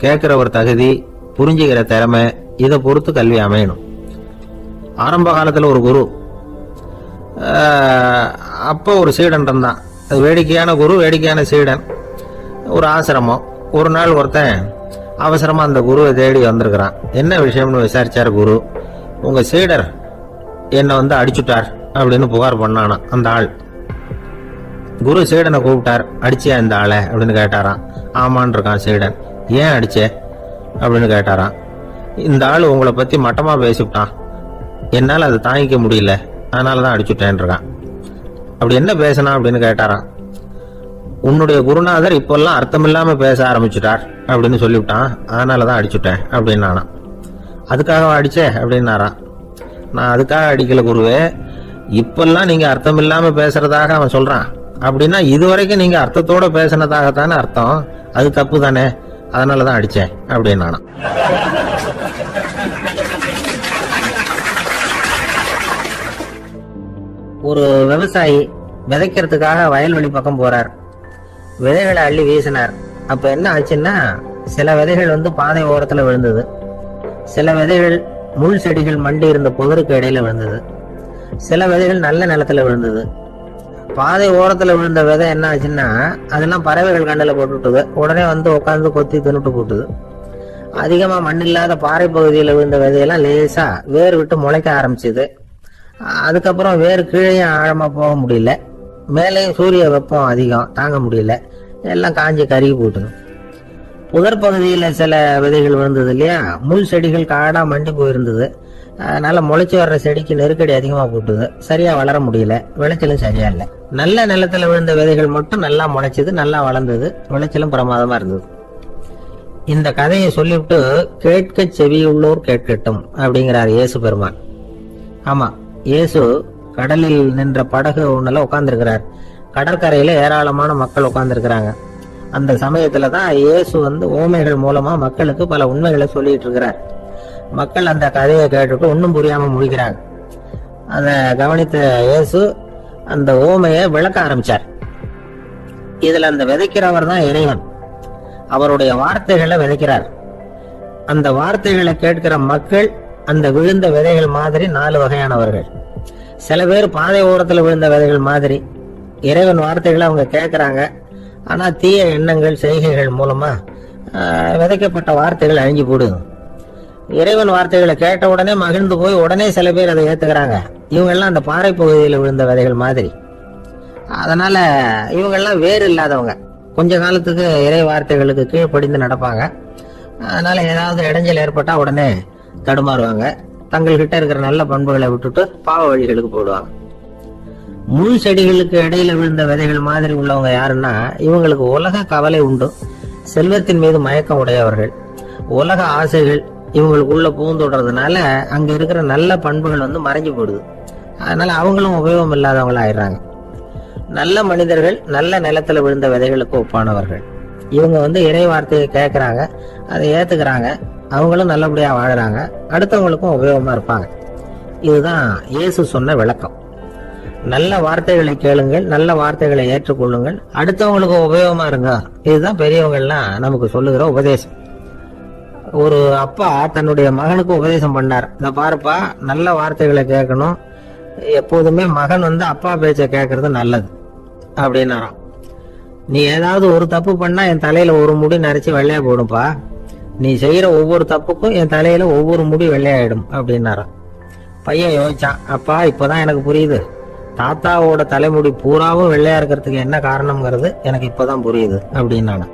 கேட்கிற ஒரு தகுதி, புரிஞ்சுக்கிற திறமை, இதை பொறுத்து கல்வி அமையணும். ஆரம்ப காலத்துல ஒரு குரு, அப்போ ஒரு சீடன் இருந்தான். அது வேடிக்கையான குரு, வேடிக்கையான சீடன். ஒரு ஆசிரமம். ஒரு நாள் ஒருத்தன் அவசரமா அந்த குருவை தேடி வந்திருக்கிறான். என்ன விஷயம்னு விசாரிச்சார் குரு. உங்க சீடர் என்னை வந்து அடிச்சுட்டார் அப்படின்னு புகார் பண்ணானா அந்த ஆள். குரு சீடனை கூப்பிட்டார். அடிச்சியா இந்த ஆளை அப்படின்னு கேட்டாராம். ஆமான் இருக்கான் சீடன். ஏன் அடிச்சே அப்படின்னு கேட்டாராம். இந்த ஆள் உங்களை பத்தி மட்டமா பேசிவிட்டான், என்னால் அதை தாங்கிக்க முடியல, அதனாலதான் அடிச்சுட்டேன் இருக்கான். அப்படி என்ன பேசினா அப்படின்னு கேட்டாராம். உன்னுடைய குருநாதர் இப்பெல்லாம் அர்த்தமில்லாம பேச ஆரம்பிச்சுட்டார் அப்படின்னு சொல்லிவிட்டான், அதனாலதான் அடிச்சுட்டேன் அப்படின்னு நானா. அதுக்காக அடிச்சே அப்படின்னாராம். நான் அதுக்காக அடிக்கல குருவே, இப்பெல்லாம் நீங்க அர்த்தம் இல்லாம பேசுறதாக அவன் சொல்றான், அப்படின்னா இதுவரைக்கும் நீங்க அர்த்தத்தோட பேசினதாகத்தானே அர்த்தம், அது தப்பு தானே அதனாலதான் அடிச்சேன் அப்படின்னு நானும். ஒரு விவசாயி விதைக்கிறதுக்காக வயல்வெளி பக்கம் போறார். விதைகளை அள்ளி வீசினார். அப்ப என்ன ஆச்சுன்னா, சில விதைகள் பாதை ஓரத்துல விழுந்தது, சில விதைகள் முள் செடிகள் மண்டி இருந்த புதருக்கு இடையில விழுந்தது, சில விதைகள் நல்ல நிலத்துல விழுந்தது. பாதை ஓரத்துல விழுந்த விதை என்ன ஆச்சுன்னா, அதெல்லாம் பறவைகள் கண்ணில் போட்டுவிட்டது. உடனே உட்காந்து கொத்தி தின்னுட்டு போட்டுது. அதிகமா மண் இல்லாத பாறை பகுதியில் விழுந்த விதையெல்லாம் லேசா வேர் விட்டு முளைக்க ஆரம்பிச்சுது. அதுக்கப்புறம் வேறு கீழே ஆழமா போக முடியல, மேலேயும் சூரிய வெப்பம் அதிகம் தாங்க முடியல, எல்லாம் காஞ்சி கருகி போட்டுது. புதர் பகுதியில சில விதைகள் விழுந்தது இல்லையா, முள் செடிகள் காடா மண்டி போயிருந்தது. அதனால முளைச்சு வர்ற செடிக்கு நெருக்கடி அதிகமா போட்டுது, சரியா வளர முடியல, விளைச்சலும் சரியா இல்லை. நல்ல நிலத்துல விழுந்த விதைகள் மட்டும் நல்லா முளைச்சது, நல்லா வளர்ந்தது, விளைச்சலும் பிரமாதமா இருந்தது. இந்த கதையை சொல்லிவிட்டு கேட்க செவியுள்ளோர் கேட்கட்டும் அப்படிங்கிறார் இயேசு பெருமான். ஆமா, இயேசு கடலில் நின்ற படகு ஒண்ணுல உட்கார்ந்துருக்கிறார். கடற்கரையில ஏராளமான மக்கள் உட்கார்ந்துருக்கிறாங்க. அந்த சமயத்துலதான் இயேசு ஓமைகள் மூலமா மக்களுக்கு பல உண்மைகளை சொல்லிட்டு இருக்கிறார். மக்கள் அந்த கதையை கேட்டுட்டு ஒன்னும் புரியாம முடிக்கிறாங்க. அத கவனித்த இயேசு அந்த ஓமையை விளக்க ஆரம்பிச்சார். இதுல அந்த விதைக்கிறவர் தான் இறைவன். அவருடைய வார்த்தைகளை விதைக்கிறார். அந்த வார்த்தைகளை கேட்கிற மக்கள் அந்த விழுந்த விதைகள் மாதிரி 4 வகையானவர்கள். சில பேர் பாதை ஓரத்துல விழுந்த விதைகள் மாதிரி இறைவன் வார்த்தைகளை அவங்க கேட்கிறாங்க. ஆனா தீய எண்ணங்கள் செய்கைகள் மூலமா விதைக்கப்பட்ட வார்த்தைகள் அழிஞ்சு போடுது. இறைவன் வார்த்தைகளை கேட்ட உடனே மகிழ்ந்து போய் உடனே சில பேர் அதை ஏத்துக்கிறாங்க. இவங்கெல்லாம் அந்த பாறை பகுதியில் விழுந்த விதைகள் மாதிரி. அதனால இவங்கெல்லாம் வேறு இல்லாதவங்க, கொஞ்ச காலத்துக்கு இறை வார்த்தைகளுக்கு கீழ்ப்படிந்து நடப்பாங்க. அதனால ஏதாவது இடைஞ்சல் ஏற்பட்டா உடனே தடுமாறுவாங்க. தங்கள்கிட்ட இருக்கிற நல்ல பண்புகளை விட்டுட்டு பாவ வழிகளுக்கு போடுவாங்க. முள் செடிகளுக்கு இடையில விழுந்த விதைகள் மாதிரி உள்ளவங்க யாருன்னா, இவங்களுக்கு உலக கவலை உண்டு, செல்வத்தின் மீது மயக்கம் உடையவர்கள். உலக ஆசைகள் இவங்களுக்குள்ள பூந்தோடுறதுனால அங்க இருக்கிற நல்ல பண்புகள் மறைஞ்சு போடுது. அதனால அவங்களும் உபயோகம் இல்லாதவங்களா ஆயிடுறாங்க. நல்ல மனிதர்கள் நல்ல நிலத்துல விழுந்த விதைகளுக்கு ஒப்பானவர்கள். இவங்க இறை வார்த்தையை கேட்கறாங்க, அதை ஏத்துக்கிறாங்க, அவங்களும் நல்லபடியா வாழறாங்க, அடுத்தவங்களுக்கும் உபயோகமா இருப்பாங்க. இதுதான் இயேசு சொன்ன விளக்கம். நல்ல வார்த்தைகளை கேளுங்கள், நல்ல வார்த்தைகளை ஏற்றுக்கொள்ளுங்கள், அடுத்தவங்களுக்கு உபயோகமா இருங்க. இதுதான் பெரியவங்க எல்லாம் நமக்கு சொல்லுகிற உபதேசம். ஒரு அப்பா தன்னுடைய மகனுக்கு உபதேசம் பண்ணார். இத பாருப்பா, நல்ல வார்த்தைகளை கேட்கணும், எப்போதுமே மகன் அப்பா பேச்ச கேட்கறது நல்லது அப்படின்னாராம். நீ ஏதாவது ஒரு தப்பு பண்ணா என் தலையில ஒரு முடி நரைச்சு வெள்ளையா போடும்பா, நீ செய்யற ஒவ்வொரு தப்புக்கும் என் தலையில ஒவ்வொரு முடி வெள்ளையாயிடும் அப்படின்னாராம். பையன் யோசிச்சான், அப்பா இப்பதான் எனக்கு புரியுது, தாத்தாவோட தலைமுடி பூராவும் வெள்ளையா இருக்கிறதுக்கு என்ன காரணம்ங்கிறது எனக்கு இப்பதான் புரியுது அப்படின்னானா.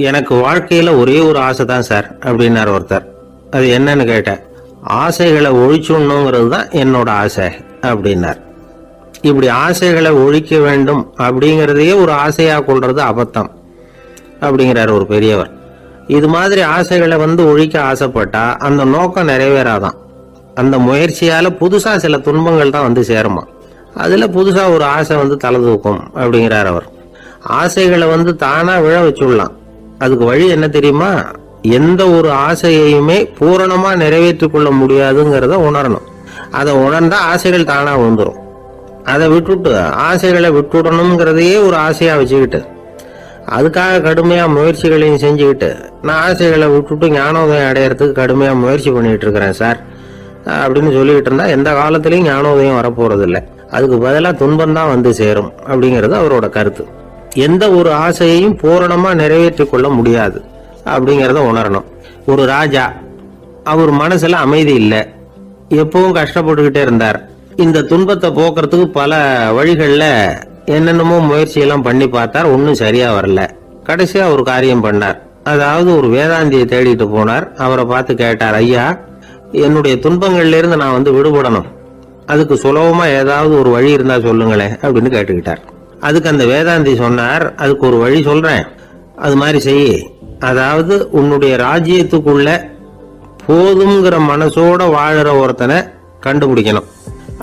எனக்கு வாழ்க்கையில ஒரே ஒரு ஆசை தான் சார் அப்படின்னாரு ஒருத்தர். அது என்னன்னு கேட்டேன். ஆசைகளை ஒழிச்சுடணுங்கிறது தான் என்னோட ஆசை அப்படின்னார். இப்படி ஆசைகளை ஒழிக்க வேண்டும் அப்படிங்கறதையே ஒரு ஆசையா கொள்றது அபத்தம் அப்படிங்கிறார் ஒரு பெரியவர். இது மாதிரி ஆசைகளை ஒழிக்க ஆசைப்பட்டா அந்த நோக்கம் நிறைவேறாதான். அந்த முயற்சியால புதுசா சில துன்பங்கள் தான் சேருமா. அதுல புதுசா ஒரு ஆசை தலை தூக்கும் அப்படிங்கிறார் அவர். ஆசைகளை தானா விழ வச்சுடலாம். அதுக்கு வழி என்ன தெரியுமா? எந்த ஒரு ஆசையையுமே பூரணமா நிறைவேற்றிக் கொள்ள முடியாதுங்கிறத உணரணும். அதை உணர்ந்தா ஆசைகள் தானா வந்துடும். அதை விட்டுட்டு ஆசைகளை விட்டுடணுங்கிறதையே ஒரு ஆசையா வச்சுக்கிட்டு அதுக்காக கடுமையா முயற்சிகளையும் செஞ்சுக்கிட்டு, நான் ஆசைகளை விட்டுட்டு ஞானோதயம் அடையறதுக்கு கடுமையா முயற்சி பண்ணிட்டு இருக்கிறேன் சார் அப்படின்னு சொல்லிட்டு இருந்தா எந்த காலத்திலயும் ஞானோதயம் வரப்போறது இல்லை. அதுக்கு பதிலாக துன்பம் தான் சேரும் அப்படிங்கிறது அவரோட கருத்து. எந்த ஒரு ஆசையையும் பூரணமா நிறைவேற்றி கொள்ள முடியாது அப்படிங்கிறத உணரணும். ஒரு ராஜா, அவர் மனசுல அமைதி இல்லை, எப்பவும் கஷ்டப்பட்டுக்கிட்டே இருந்தார். இந்த துன்பத்தை போக்குறதுக்கு பல வழிகள்ல என்னென்னமோ முயற்சியெல்லாம் பண்ணி பார்த்தார், ஒன்னும் சரியா வரல. கடைசியா ஒரு காரியம் பண்ணார். அதாவது ஒரு வேதாந்தியை தேடிட்டு போனார். அவரை பார்த்து கேட்டார், ஐயா என்னுடைய துன்பங்கள்ல இருந்து நான் விடுபடணும், அதுக்கு சுலபமா ஏதாவது ஒரு வழி இருந்தா சொல்லுங்களேன் அப்படின்னு கேட்டுக்கிட்டார். அதுக்கு அந்த வேதாந்தி சொன்னார், அதுக்கு ஒரு வழி சொல்றேன், அது மாதிரி செய். அதாவது உன்னுடைய ராஜ்யத்துக்குள்ள போதுங்கிற மனசோட வாழற ஒருத்தனை கண்டுபிடிக்கணும்.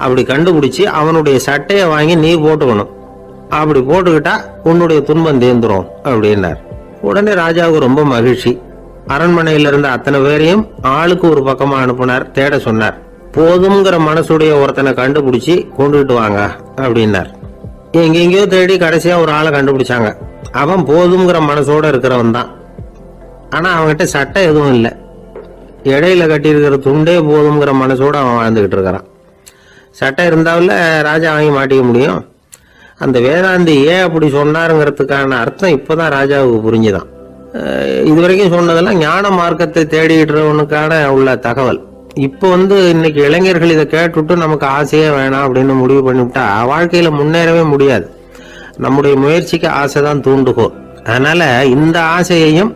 அப்படி கண்டுபிடிச்சு அவனுடைய சட்டையை வாங்கி நீ போட்டுக்கணும். அப்படி போட்டுக்கிட்டா உன்னுடைய துன்பம் தீர்ந்துரும் அப்படின்னார். உடனே ராஜாவுக்கு ரொம்ப மகிழ்ச்சி. அரண்மனையில இருந்த அத்தனை பேரையும் ஆளுக்கு ஒரு பக்கமா அனுப்புனார். தேட சொன்னார். போதும்ங்கிற மனசுடைய ஒருத்தனை கண்டுபிடிச்சி கொண்டுகிட்டு வாங்க அப்படின்னார். எங்கெங்கயோ தேடி கடைசியா ஒரு ஆளை கண்டுபிடிச்சாங்க. அவன் போதும்ங்கிற மனசோட இருக்கிறவன் தான். ஆனா அவன்கிட்ட சட்டை எதுவும் இல்லை. இடையில கட்டியிருக்கிற துண்டே போதும்ங்கிற மனசோட அவன் வாழ்ந்துகிட்டு இருக்கிறான். சட்டை இருந்தாவில் ராஜா வாங்கி மாட்டிக்க முடியும். அந்த வேதாந்தி ஏன் அப்படி சொன்னாருங்கிறதுக்கான அர்த்தம் இப்பதான் ராஜாவுக்கு புரிஞ்சுதான். இதுவரைக்கும் சொன்னதெல்லாம் ஞான மார்க்கத்தை தேடிடுறவனுக்கான உள்ள தகவல். இப்போ இன்னைக்கு இளைஞர்கள் இதை கேட்டுவிட்டு நமக்கு ஆசையே வேணாம் அப்படின்னு முடிவு பண்ணிவிட்டா வாழ்க்கையில முன்னேறவே முடியாது. நம்முடைய முயற்சிக்கு ஆசை தான் தூண்டுகோல். அதனால இந்த ஆசையையும்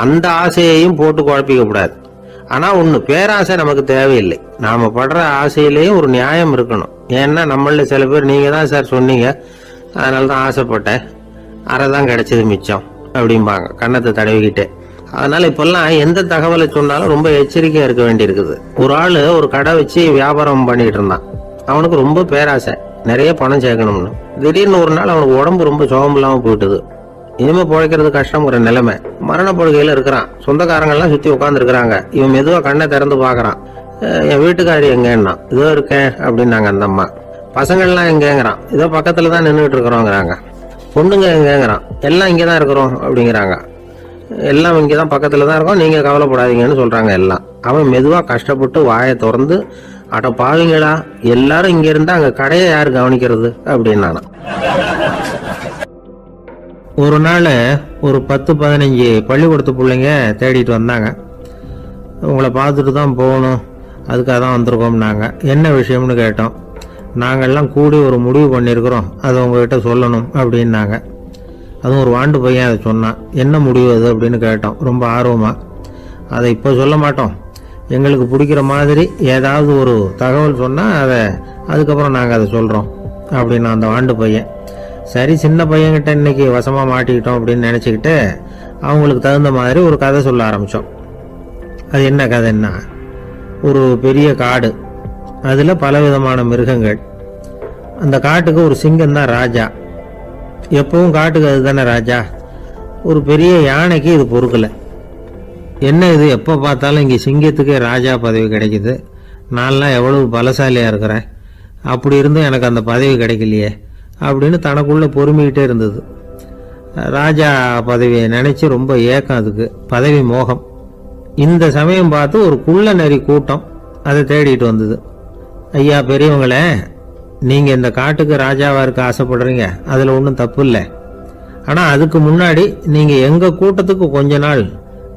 அந்த ஆசையையும் போட்டு குழப்பிக்க கூடாது. ஆனா ஒண்ணு, பேராசை நமக்கு தேவையில்லை. நாம படுற ஆசையிலேயும் ஒரு நியாயம் இருக்கணும். ஏன்னா நம்மள சில பேர் நீங்க தான் சார் சொன்னீங்க, அதனாலதான் ஆசைப்பட்டேன், அரைதான் கிடைச்சது மிச்சம் அப்படிம்பாங்க கன்னத்தை தடவிக்கிட்டே. அதனால இப்பெல்லாம் எந்த தகவலை சொன்னாலும் ரொம்ப எச்சரிக்கையா இருக்க வேண்டி இருக்குது. ஒரு ஆளு ஒரு கடை வச்சு வியாபாரம் பண்ணிட்டு இருந்தான். அவனுக்கு ரொம்ப பேராசை, நிறைய பணம் சேர்க்கணும்னு. திடீர்னு ஒரு நாள் அவனுக்கு உடம்பு ரொம்ப சோகம் இல்லாம போயிட்டுது. இனிமே பிழைக்கிறது கஷ்டங்கிற நிலைமை. மரணப்படுகையில இருக்கிறான். சொந்தக்காரங்க எல்லாம் சுத்தி உட்கார்ந்து இருக்கிறாங்க. இவன் மெதுவா கண்ணை திறந்து பாக்குறான். என் வீட்டுக்காரி எங்கன்னா, இதோ இருக்கேன் அப்படின்னாங்க அந்த அம்மா. பசங்கள்லாம் எங்கேங்கிறான். இதோ பக்கத்துலதான் நின்றுட்டு இருக்கிறோங்கிறாங்க. பொண்ணுங்க எங்கேங்கிறான். எல்லாம் இங்கதான் இருக்கிறோம் அப்படிங்கிறாங்க. எல்லாம் இங்கதான் பக்கத்துல தான் இருக்கோம், நீங்க கவலைப்படாதீங்கன்னு சொல்றாங்க எல்லாம். அவன் மெதுவா கஷ்டப்பட்டு வாயை திறந்து, அட பாவீங்களா, எல்லாரும் இங்க இருந்தா அங்க கடையை யாரு கவனிக்கிறது அப்படின்னானா. ஒரு நாள் ஒரு 10-15 பள்ளிக்கூடத்து பிள்ளைங்க தேடிட்டு வந்தாங்க. உங்களை பார்த்துட்டு தான் போகணும், அதுக்காக தான் வந்திருக்கோம்னாங்க. என்ன விஷயம்னு கேட்டோம். நாங்கள்லாம் கூடி ஒரு முடிவு பண்ணியிருக்கிறோம், அதை உங்ககிட்ட சொல்லணும் அப்படின்னாங்க. அதுவும் ஒரு வாண்டு பையன் அதை சொன்னான். என்ன முடிவு அது அப்படின்னு கேட்டோம் ரொம்ப ஆர்வமாக. அதை இப்போ சொல்ல மாட்டோம், எங்களுக்கு பிடிக்கிற மாதிரி ஏதாவது ஒரு தகவல் சொன்னால் அதுக்கப்புறம் நாங்கள் அதை சொல்கிறோம் அப்படின்னு அந்த வாண்டு பையன். சரி, சின்ன பையன்கிட்ட இன்னைக்கு வசமாக மாட்டிக்கிட்டோம் அப்படின்னு நினச்சிக்கிட்டு அவங்களுக்கு தகுந்த மாதிரி ஒரு கதை சொல்ல ஆரம்பித்தோம். அது என்ன கதைன்னா, ஒரு பெரிய காடு, அதில் பலவிதமான மிருகங்கள். அந்த காட்டுக்கு ஒரு சிங்கம் தான் ராஜா. எப்பவும் காட்டுக்கு அது தானே ராஜா. ஒரு பெரிய யானைக்கு இது பொறுக்கலை. என்ன இது, எப்போ பார்த்தாலும் இங்கே சிங்கத்துக்கே ராஜா பதவி கிடைக்குது, நான்லாம் எவ்வளவு பலசாலியாக இருக்கிறேன், அப்படி இருந்தும் எனக்கு அந்த பதவி கிடைக்கலையே அப்படின்னு தனக்குள்ளே பொறுமிக்கிட்டே இருந்தது. ராஜா பதவியை நினச்சி ரொம்ப ஏக்கம், அதுக்கு பதவி மோகம். இந்த சமயம் பார்த்து ஒரு குள்ள நரி கூட்டம் அதை தேடிட்டு வந்தது. ஐயா பெரியவங்களே, நீங்கள் இந்த காட்டுக்கு ராஜாவாக இருக்க ஆசைப்படுறீங்க, அதில் ஒன்றும் தப்பு இல்லை. ஆனால் அதுக்கு முன்னாடி நீங்கள் எங்கள் கூட்டத்துக்கு கொஞ்ச நாள்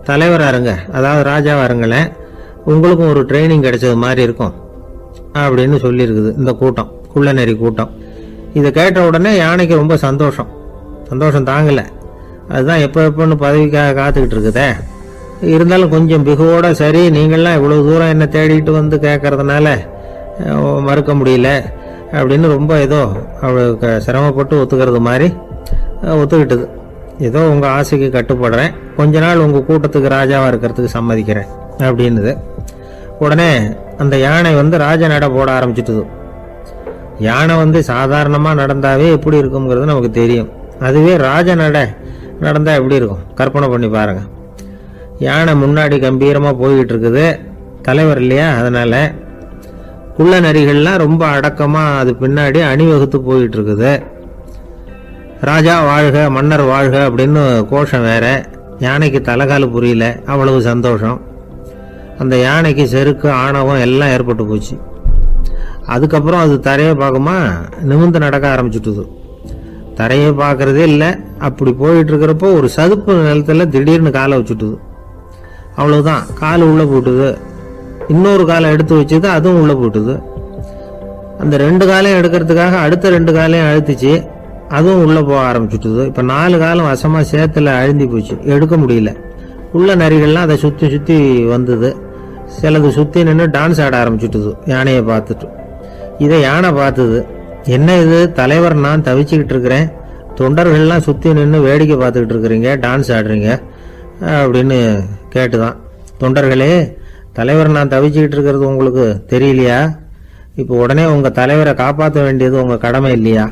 தலைவராக இருங்க, அதாவது ராஜாவாக இருங்களேன், உங்களுக்கும் ஒரு ட்ரைனிங் கிடைச்சது மாதிரி இருக்கும் அப்படின்னு சொல்லியிருக்குது இந்த கூட்டம், குள்ள நரி கூட்டம். இதை கேட்ட உடனே யானைக்கு ரொம்ப சந்தோஷம் தாங்கலை. அதுதான் எப்போன்னு பதவிக்காக காத்துக்கிட்டு இருக்குதே. இருந்தாலும் கொஞ்சம் பிகுவோட, சரி நீங்கள்லாம் இவ்வளோ தூரம் என்ன தேடிட்டு வந்து கேட்கறதுனால மறுக்க முடியல அப்படின்னு ரொம்ப ஏதோ அவளுக்கு சிரமப்பட்டு ஒத்துக்கிறது மாதிரி ஒத்துக்கிட்டது. ஏதோ உங்கள் ஆசைக்கு கட்டுப்படுறேன், கொஞ்ச நாள் உங்கள் கூட்டத்துக்கு ராஜாவாக இருக்கிறதுக்கு சம்மதிக்கிறேன் அப்படின்னுது. உடனே அந்த யானை ராஜ நட போட ஆரம்பிச்சிட்டுது. யானை சாதாரணமாக நடந்தாவே எப்படி இருக்குங்கிறது நமக்கு தெரியும். அதுவே ராஜ நட நடந்தால் எப்படி இருக்கும் கற்பனை பண்ணி பாருங்க. யானை முன்னாடி கம்பீரமாக போய்கிட்டு இருக்குது, தலைவர் இல்லையா, அதனால குள்ள நரிகள்லாம் ரொம்ப அடக்கமாக அது பின்னாடி அணிவகுத்து போயிட்டு இருக்குது. ராஜா வாழ்க, மன்னர் வாழ்க அப்படின்னு கோஷம் வேற. யானைக்கு தலைகால் புரியல, அவ்வளவு சந்தோஷம். அந்த யானைக்கு செருக்கு, ஆணவம் எல்லாம் ஏற்பட்டு போச்சு. அதுக்கப்புறம் அது தரையை பார்க்குமா, நிமிர்ந்து நடக்க ஆரம்பிச்சுட்டுது. தரையை பார்க்கறதே இல்லை. அப்படி போயிட்டு இருக்கிறப்போ ஒரு சதுப்பு நிலத்தில் திடீர்னு காலை வச்சுட்டுது. அவ்வளவுதான், கால் உள்ளே போட்டுது. இன்னொரு காலை எடுத்து வச்சது, அதுவும் உள்ளே போட்டுது. அந்த 2 காலையும் எடுக்கிறதுக்காக அடுத்த 2 காலையும் அழுத்துச்சு, அதுவும் உள்ளே போக ஆரம்பிச்சுட்டுது. இப்போ 4 காலம் வசமாக சேத்துல அழுந்தி போச்சு, எடுக்க முடியல. உள்ள நரிகள்லாம் அதை சுற்றி சுற்றி வந்தது. சிலது சுற்றி நின்று டான்ஸ் ஆட ஆரம்பிச்சுட்டுது யானையை பார்த்துட்டு. இதை யானை பார்த்தது. என்ன இது, தலைவர் நான் தவிச்சுக்கிட்டு இருக்கிறேன், தொண்டர்கள்லாம் சுற்றி நின்று வேடிக்கை பார்த்துக்கிட்டு இருக்கிறீங்க, டான்ஸ் ஆடுறீங்க அப்படின்னு கேட்டுதான். தொண்டர்களே, தலைவர் நான் தவிச்சுக்கிட்டு இருக்கிறது உங்களுக்கு தெரியலையா? இப்போ உடனே உங்கள் தலைவரை காப்பாற்ற வேண்டியது உங்கள் கடமை இல்லையா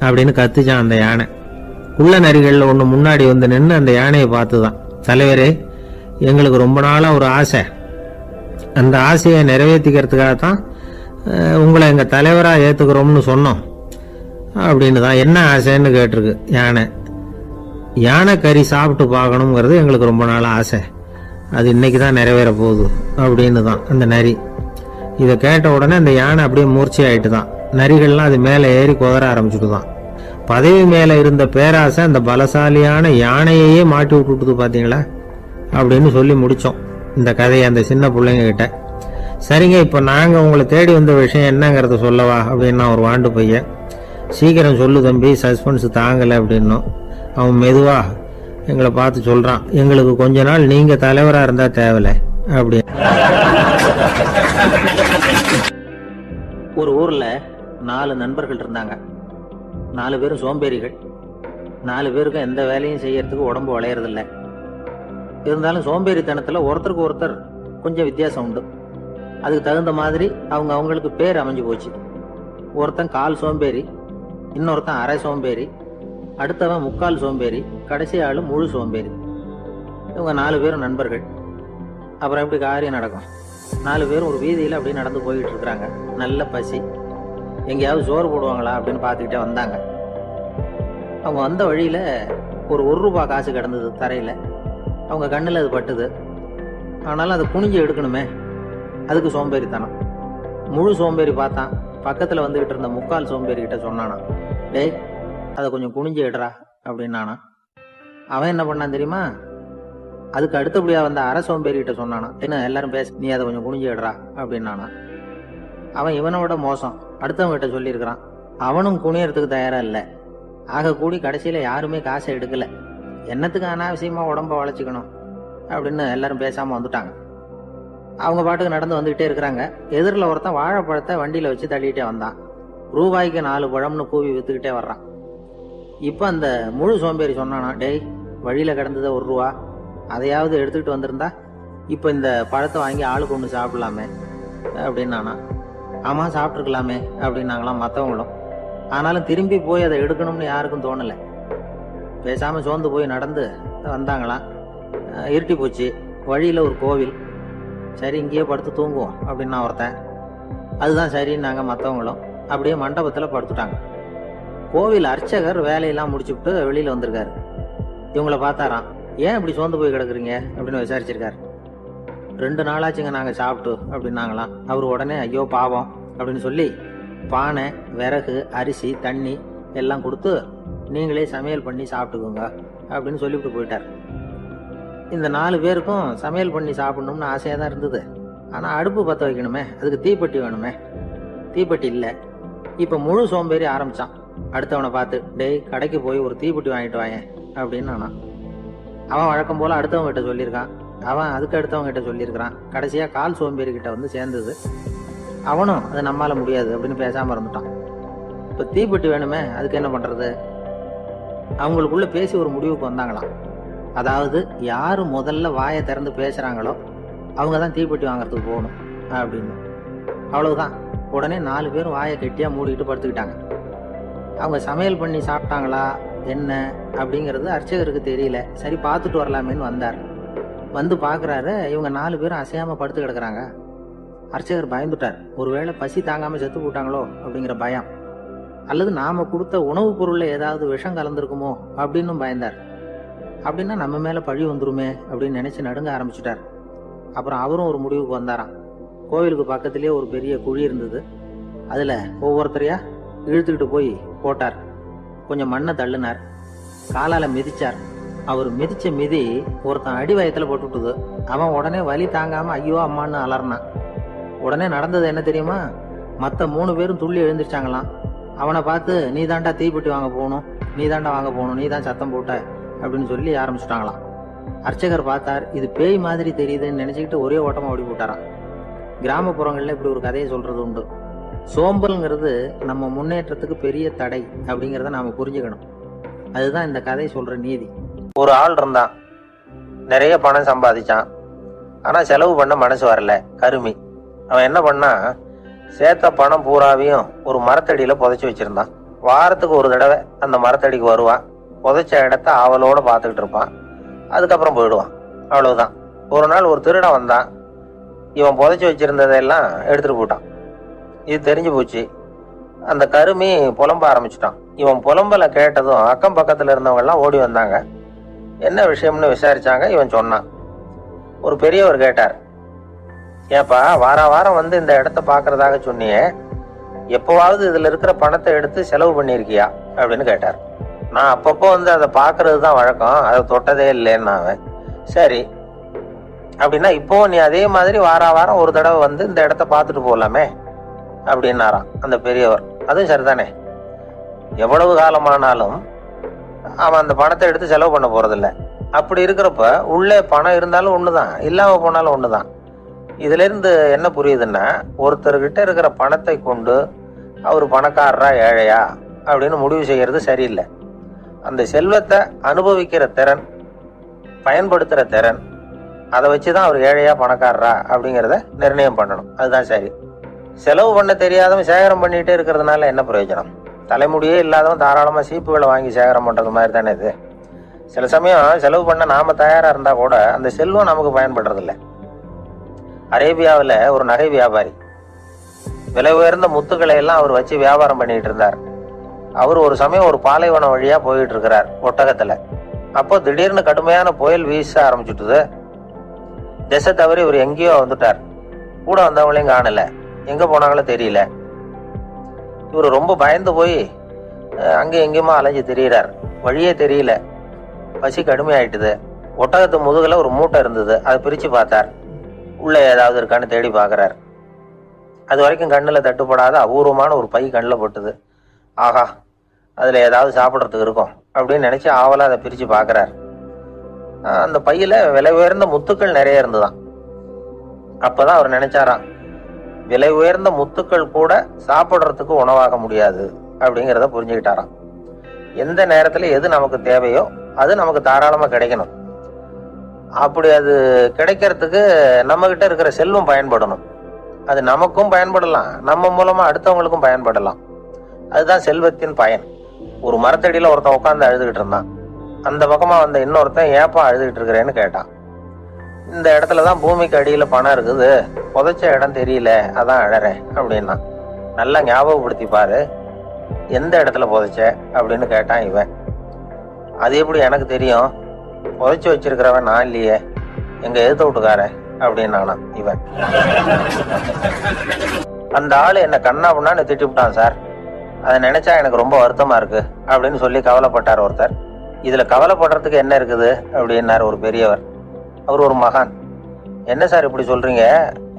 அப்படின்னு கத்துச்சான் அந்த யானை. குள்ள நரிகளில் ஒன்று முன்னாடி வந்து நின்று அந்த யானையை பார்த்துதான், தலைவரே, எங்களுக்கு ரொம்ப நாளாக ஒரு ஆசை, அந்த ஆசையை நிறைவேற்றிக்கிறதுக்காகத்தான் உங்களை எங்கள் தலைவராக ஏற்றுக்கிறோம்னு சொன்னோம் அப்படின்னு தான். என்ன ஆசைன்னு கேட்டிருக்கு யானை. யானை கறி சாப்பிட்டு பார்க்கணுங்கிறது எங்களுக்கு ரொம்ப நாள் ஆசை, அது இன்னைக்கு தான் நிறைவேற போகுது அப்படின்னு தான் அந்த நரி. இதை கேட்ட உடனே அந்த யானை அப்படியே மூர்ச்சி ஆயிட்டு தான். நரிகள்லாம் அது மேலே ஏறி குதற ஆரம்பிச்சுட்டு தான். பதவி மேலே இருந்த பேராசை அந்த பலசாலியான யானையையே மாட்டி விட்டுட்டுது பார்த்தீங்களா அப்படின்னு சொல்லி முடித்தோம் இந்த கதையை அந்த சின்ன பிள்ளைங்க கிட்ட. சரிங்க, இப்போ நாங்கள் உங்களை தேடி வந்த விஷயம் என்னங்கிறத சொல்லவா அப்படின்னா ஒரு வாண்டு பையன். சீக்கிரம் சொல்லு தம்பி, சஸ்பென்ஸ் தாங்கலை அப்படின்னும். அவன் மெதுவா எங்களை பார்த்து சொல்கிறான், எங்களுக்கு கொஞ்ச நாள் நீங்கள் தலைவராக இருந்தால் தேவலை அப்படி. ஒரு ஊரில் 4 நண்பர்கள் இருந்தாங்க. 4 பேரும் சோம்பேறிகள். 4 பேருக்கும் எந்த வேலையும் செய்யறதுக்கு உடம்பு வளையறதில்லை. இருந்தாலும் சோம்பேறித்தனத்தில் ஒருத்தருக்கு ஒருத்தர் கொஞ்சம் வித்தியாசம் உண்டு. அதுக்கு தகுந்த மாதிரி அவங்களுக்கு பேர் அமைஞ்சு போச்சு. ஒருத்தன் கால் சோம்பேறி, இன்னொருத்தன் அரை சோம்பேறி, அடுத்தவன் முக்கால் சோம்பேறி, கடைசி ஆளு முழு சோம்பேறி. இவங்க 4 பேரும் நண்பர்கள். அப்புறம் எப்படி காரியம் நடக்கும்? 4 பேரும் ஒரு வீதியில் அப்படியே நடந்து போயிட்டு இருக்கிறாங்க. நல்ல பசி, எங்கேயாவது சோறு போடுவாங்களா அப்படின்னு பார்த்துக்கிட்டே வந்தாங்க. அவங்க வந்த வழியில் ஒரு ரூபாய் காசு கிடந்தது தரையில். அவங்க கண்ணில் அது பட்டுது. ஆனாலும் அதை குனிஞ்சு எடுக்கணுமே, அதுக்கு சோம்பேறித்தனம். முழு சோம்பேறி பார்த்தான். பக்கத்தில் வந்துகிட்டு இருந்த முக்கால் சோம்பேறி கிட்ட சொன்னானா, டேய் அதை கொஞ்சம் குனிஞ்சு எடுறா அப்படின்னானா. அவன் என்ன பண்ணான் தெரியுமா? அதுக்கு அடுத்தபடியா வந்த அரை சோம்பேறி கிட்ட சொன்னானா, என்ன எல்லாரும் பேச, நீ அதை கொஞ்சம் குனிஞ்சு எடுறா அப்படின்னானா. அவன் இவனோட மோசம், அடுத்தவங்க கிட்ட சொல்லியிருக்கிறான். அவனும் குனியறதுக்கு தயாரா இல்லை. ஆக கூடி கடைசியில யாருமே காசை எடுக்கல. என்னத்துக்கு அனாவசியமா உடம்ப வளைச்சிக்கணும் அப்படின்னு எல்லாரும் பேசாம வந்துட்டாங்க. அவங்க பாட்டுக்கு நடந்து வந்துகிட்டே இருக்கிறாங்க. எதிரில் ஒருத்தன் வாழைப்பழத்தை வண்டியில வச்சு தள்ளிட்டே வந்தான். ரூபாய்க்கு 4 பழம்னு கூவி வித்துக்கிட்டே வர்றான். இப்ப அந்த முழு சோம்பேறி சொன்னானா, டேய் வழியில கிடந்தது ரூபா, அதையாவது எடுத்துக்கிட்டு வந்திருந்தா இப்ப இந்த பழத்தை வாங்கி ஆளுக்கு ஒன்று சாப்பிடலாமே அப்படின்னானா. ஆமா சாப்பிட்டுருக்கலாமே அப்படின்னாங்களாம் மற்றவங்களும். ஆனாலும் திரும்பி போய் அதை எடுக்கணும்னு யாருக்கும் தோணலை. பேசாம சோர்ந்து போய் நடந்து வந்தாங்களாம். இருட்டி போச்சு. வழியில ஒரு கோவில். சரி இங்கேயே படுத்து தூங்குவோம் அப்படின்னா ஒருத்தன். அதுதான் சரின்னாங்க மற்றவங்களும். அப்படியே மண்டபத்தில் படுத்துட்டாங்க. கோவில் அர்ச்சகர் வேலையெல்லாம் முடிச்சுட்டு வெளியில வந்திருக்காரு. இவங்கள பார்த்தாராம். ஏன் இப்படி சோர்ந்து போய் கிடக்குறீங்க அப்படின்னு விசாரிச்சிருக்காரு. 2 நாளாச்சுங்க நாங்கள் சாப்பிட்டு அப்படின்னாங்களாம். அவர் உடனே ஐயோ பாவம் அப்படின்னு சொல்லி பானை, விறகு, அரிசி, தண்ணி எல்லாம் கொடுத்து நீங்களே சமையல் பண்ணி சாப்பிட்டுக்கோங்க அப்படின்னு சொல்லிவிட்டு போயிட்டார். இந்த 4 பேருக்கும் சமையல் பண்ணி சாப்பிடணும்னு ஆசையாக தான் இருந்தது. ஆனால் அடுப்பு பற்ற வைக்கணுமே, அதுக்கு தீப்பெட்டி வேணுமே. தீப்பெட்டி இல்லை. இப்போ முழு சோம்பேறி ஆரம்பிச்சான். அடுத்தவனை பார்த்து, டேய் கடைக்கு போய் ஒரு தீப்பெட்டி வாங்கிட்டு வாயேன் அப்படின்னு நானான். அவன் வழக்கம் போல அடுத்தவங்க கிட்ட சொல்லியிருக்கான். அவன் அதுக்கு அடுத்தவங்க கிட்ட சொல்லியிருக்கிறான். கடைசியா கால் சோம்பேறி கிட்ட வந்து சேர்ந்தது. அவனும் அது நம்மால முடியாது அப்படின்னு பேசாம இருந்துட்டான். இப்ப தீப்பெட்டி வேணுமே, அதுக்கு என்ன பண்றது? அவங்களுக்குள்ள பேசி ஒரு முடிவுக்கு வந்தாங்களாம். அதாவது யாரு முதல்ல வாயை திறந்து பேசுறாங்களோ அவங்க தான் தீப்பெட்டி வாங்கறதுக்கு போகணும் அப்படின்னு. அவ்வளவுதான். உடனே 4 பேரும் வாயை கெட்டியா மூடிட்டு படுத்துக்கிட்டாங்க. அவங்க சமையல் பண்ணி சாப்பிட்டாங்களா என்ன அப்படிங்கிறது அர்ச்சகருக்கு தெரியல. சரி பார்த்துட்டு வரலாமேன்னு வந்தார். வந்து பார்க்குறாரு, இவங்க 4 பேரும் அசையாம படுத்து கிடக்குறாங்க. அர்ச்சகர் பயந்துட்டார். ஒருவேளை பசி தாங்காம செத்து போட்டாங்களோ அப்படிங்கிற பயம், அல்லது நாம கொடுத்த உணவுப் பொருள்ல ஏதாவது விஷம் கலந்துருக்குமோ அப்படின்னு பயந்தார். அப்படின்னா நம்ம மேல பழி வந்துருமே அப்படின்னு நினைச்சு நடுங்க ஆரம்பிச்சுட்டார். அப்புறம் அவரும் ஒரு முடிவுக்கு வந்தாராம். கோவிலுக்கு பக்கத்திலேயே ஒரு பெரிய குழி இருந்தது. அதுல ஒவ்வொருத்தரையா இழுத்துக்கிட்டு போய் போட்டார். கொஞ்சம் மண்ணை தள்ளினார். காலால மிதிச்சார். அவர் மிதிச்ச மிதி ஒருத்தன் அடி வயத்துல போட்டுவிட்டது. அவன் உடனே வலி தாங்காம ஐயோ அம்மான்னு அலர்னான். உடனே நடந்தது என்ன தெரியுமா? மற்ற 3 பேரும் துள்ளி எழுந்திருச்சாங்களாம். அவனை பார்த்து நீ தாண்டா தீப்பெட்டி வாங்க போகணும், நீ தாண்டா வாங்க போகணும், நீ தான் சத்தம் போட்ட அப்படின்னு சொல்லி ஆரம்பிச்சுட்டாங்களாம். அர்ச்சகர் பார்த்தார். இது பேய் மாதிரி தெரியுதுன்னு நினைச்சுக்கிட்டு ஒரே ஓட்டமா ஓடி போட்டாராம். கிராமப்புறங்கள்ல இப்படி ஒரு கதையை சொல்றது உண்டு. சோம்பல்ங்கிறது நம்ம முன்னேற்றத்துக்கு பெரிய தடை அப்படிங்கிறத நாம புரிஞ்சுக்கணும். அதுதான் இந்த கதை சொல்ற நீதி. ஒரு ஆள் இருந்தான். நிறைய பணம் சம்பாதிச்சான். ஆனா செலவு பண்ண மனசு வரல, கருமி. அவன் என்ன பண்ணா, சேர்த்த பணம் பூராவையும் ஒரு மரத்தடியில புதைச்சி வச்சிருந்தான். வாரத்துக்கு ஒரு தடவை அந்த மரத்தடிக்கு வருவான். புதைச்ச இடத்த ஆவலோட பார்த்துக்கிட்டு இருப்பான். அதுக்கப்புறம் போயிடுவான். அவ்வளவுதான். ஒரு நாள் ஒரு திருடன் வந்தான். இவன் புதைச்சி வச்சிருந்ததெல்லாம் எடுத்துட்டு போட்டான். இது தெரிஞ்சு போச்சு. அந்த கருமி புலம்ப ஆரம்பிச்சுட்டான். இவன் புலம்பலை கேட்டதும் அக்கம் பக்கத்துல இருந்தவங்க எல்லாம் ஓடி வந்தாங்க. என்ன விஷயம்னு விசாரிச்சாங்க. இவன் சொன்னான். ஒரு பெரியவர் கேட்டார், ஏப்பா வாரம் வந்து இந்த இடத்த பாக்குறதாக சொன்னியே, எப்பவாவது இதுல இருக்கிற பணத்தை எடுத்து செலவு பண்ணிருக்கியா அப்படின்னு கேட்டார். நான் அப்பப்போ வந்து அதை பாக்குறது தான் வழக்கம், அதை தொட்டதே இல்லைன்னு. அவன் சரி அப்படின்னா இப்போவும் நீ அதே மாதிரி வாரம் ஒரு தடவை வந்து இந்த இடத்த பார்த்துட்டு போகலாமே அப்படின்னாராம் அந்த பெரியவர். அதுவும் சரிதானே, எவ்வளவு காலமானாலும் அவன் அந்த பணத்தை எடுத்து செலவு பண்ண போறதில்ல. அப்படி இருக்கிறப்ப உள்ளே பணம் இருந்தாலும் ஒண்ணுதான், இல்லாம போனாலும் ஒண்ணுதான். இதுல இருந்து என்ன புரியுதுன்னா, ஒருத்தர்கிட்ட இருக்கிற பணத்தை கொண்டு அவர் பணக்காரரா ஏழையா அப்படின்னு முடிவு செய்யறது சரியில்லை. அந்த செல்வத்தை அனுபவிக்கிற திறன், பயன்படுத்துற திறன், அதை வச்சுதான் அவர் ஏழையா பணக்காரரா அப்படிங்கிறத நிர்ணயம் பண்ணணும். அதுதான் சரி. செலவு பண்ண தெரியாதவன் சேகரம் பண்ணிட்டே இருக்கிறதுனால என்ன பிரயோஜனம்? தலைமுடியே இல்லாதவன் தாராளமா சீப்புகளை வாங்கி சேகரம் பண்றது மாதிரி தானே இது. சில சமயம் செலவு பண்ண நாம தயாரா இருந்தா கூட அந்த செல்வம் நமக்கு பயன்படுறதில்லை. அரேபியாவில் ஒரு நகை வியாபாரி விலை உயர்ந்த முத்துக்களை எல்லாம் அவர் வச்சு வியாபாரம் பண்ணிட்டு இருந்தார். அவர் ஒரு சமயம் ஒரு பாலைவனம் வழியா போயிட்டு இருக்கிறார் ஒட்டகத்துல. அப்போ திடீர்னு கடுமையான புயல் வீச ஆரம்பிச்சுட்டுது. திசை தவறி இவர் எங்கேயோ வந்துட்டார். கூட வந்தவங்களையும் காணல, எங்க போனாங்களோ தெரியல. இவர் ரொம்ப பயந்து போய் அங்கே எங்கேயுமா அலைஞ்சு திரியிறார். வழியே தெரியல. பசி கடுமையாயிட்டுது. ஒட்டகத்து முதுகுல ஒரு மூட்டை இருந்தது. அதை பிரிச்சு பார்த்தார். உள்ள ஏதாவது இருக்கான்னு தேடி பார்க்கறார். அது வரைக்கும் கண்ணுல தட்டுப்படாத அபூர்வமான ஒரு பை கண்ணில் பட்டுது. ஆஹா, அதுல ஏதாவது சாப்பிட்றதுக்கு இருக்கும் அப்படின்னு நினைச்சு ஆவலா அதை பிரிச்சு பார்க்கறார். அந்த பையில விலை உயர்ந்த முத்துக்கள் நிறைய இருந்துதான். அப்பதான் அவர் நினைச்சாராம், விலை உயர்ந்த முத்துக்கள் கூட சாப்பிட்றதுக்கு உணவாக முடியாது அப்படிங்கிறத புரிஞ்சுக்கிட்டாராம். எந்த நேரத்துல எது நமக்கு தேவையோ அது நமக்கு தாராளமா கிடைக்கணும். அப்படி அது கிடைக்கிறதுக்கு நம்ம கிட்ட இருக்கிற செல்வம் பயன்படணும். அது நமக்கும் பயன்படலாம், நம்ம மூலமா அடுத்தவங்களுக்கும் பயன்படலாம். அதுதான் செல்வத்தின் பயன். ஒரு மரத்தடியில ஒருத்தன் உட்காந்து அழுதுகிட்டு இருந்தான். அந்த பக்கமா வந்த இன்னொருத்தன் ஏப்பா அழுதுகிட்டு இருக்கிறேன்னு கேட்டான். இந்த இடத்துலதான் பூமிக்கு அடியில பணம் இருக்குது, புதைச்ச இடம் தெரியல, அதான் அழறேன் அப்படின்னா. நல்லா ஞாபகப்படுத்தி பாரு, எந்த இடத்துல புதைச்ச அப்படின்னு கேட்டான் இவன். அது எப்படி எனக்கு தெரியும், புதைச்சு வச்சிருக்கிறவன் நான் இல்லையே, எங்க எதிர்த்த வீட்டுக்காரன் அப்படின்னு இவன். அந்த ஆளு என்ன கண்ணா பண்ணான்னு திட்டிவிட்டான் சார், அதை நினைச்சா எனக்கு ரொம்ப வருத்தமா இருக்கு அப்படின்னு சொல்லி கவலைப்பட்டார் ஒருத்தர். இதுல கவலைப்படுறதுக்கு என்ன இருக்குது அப்படின்னாரு ஒரு பெரியவர். அவர் ஒரு மகான். என்ன சார் இப்படி சொல்றீங்க,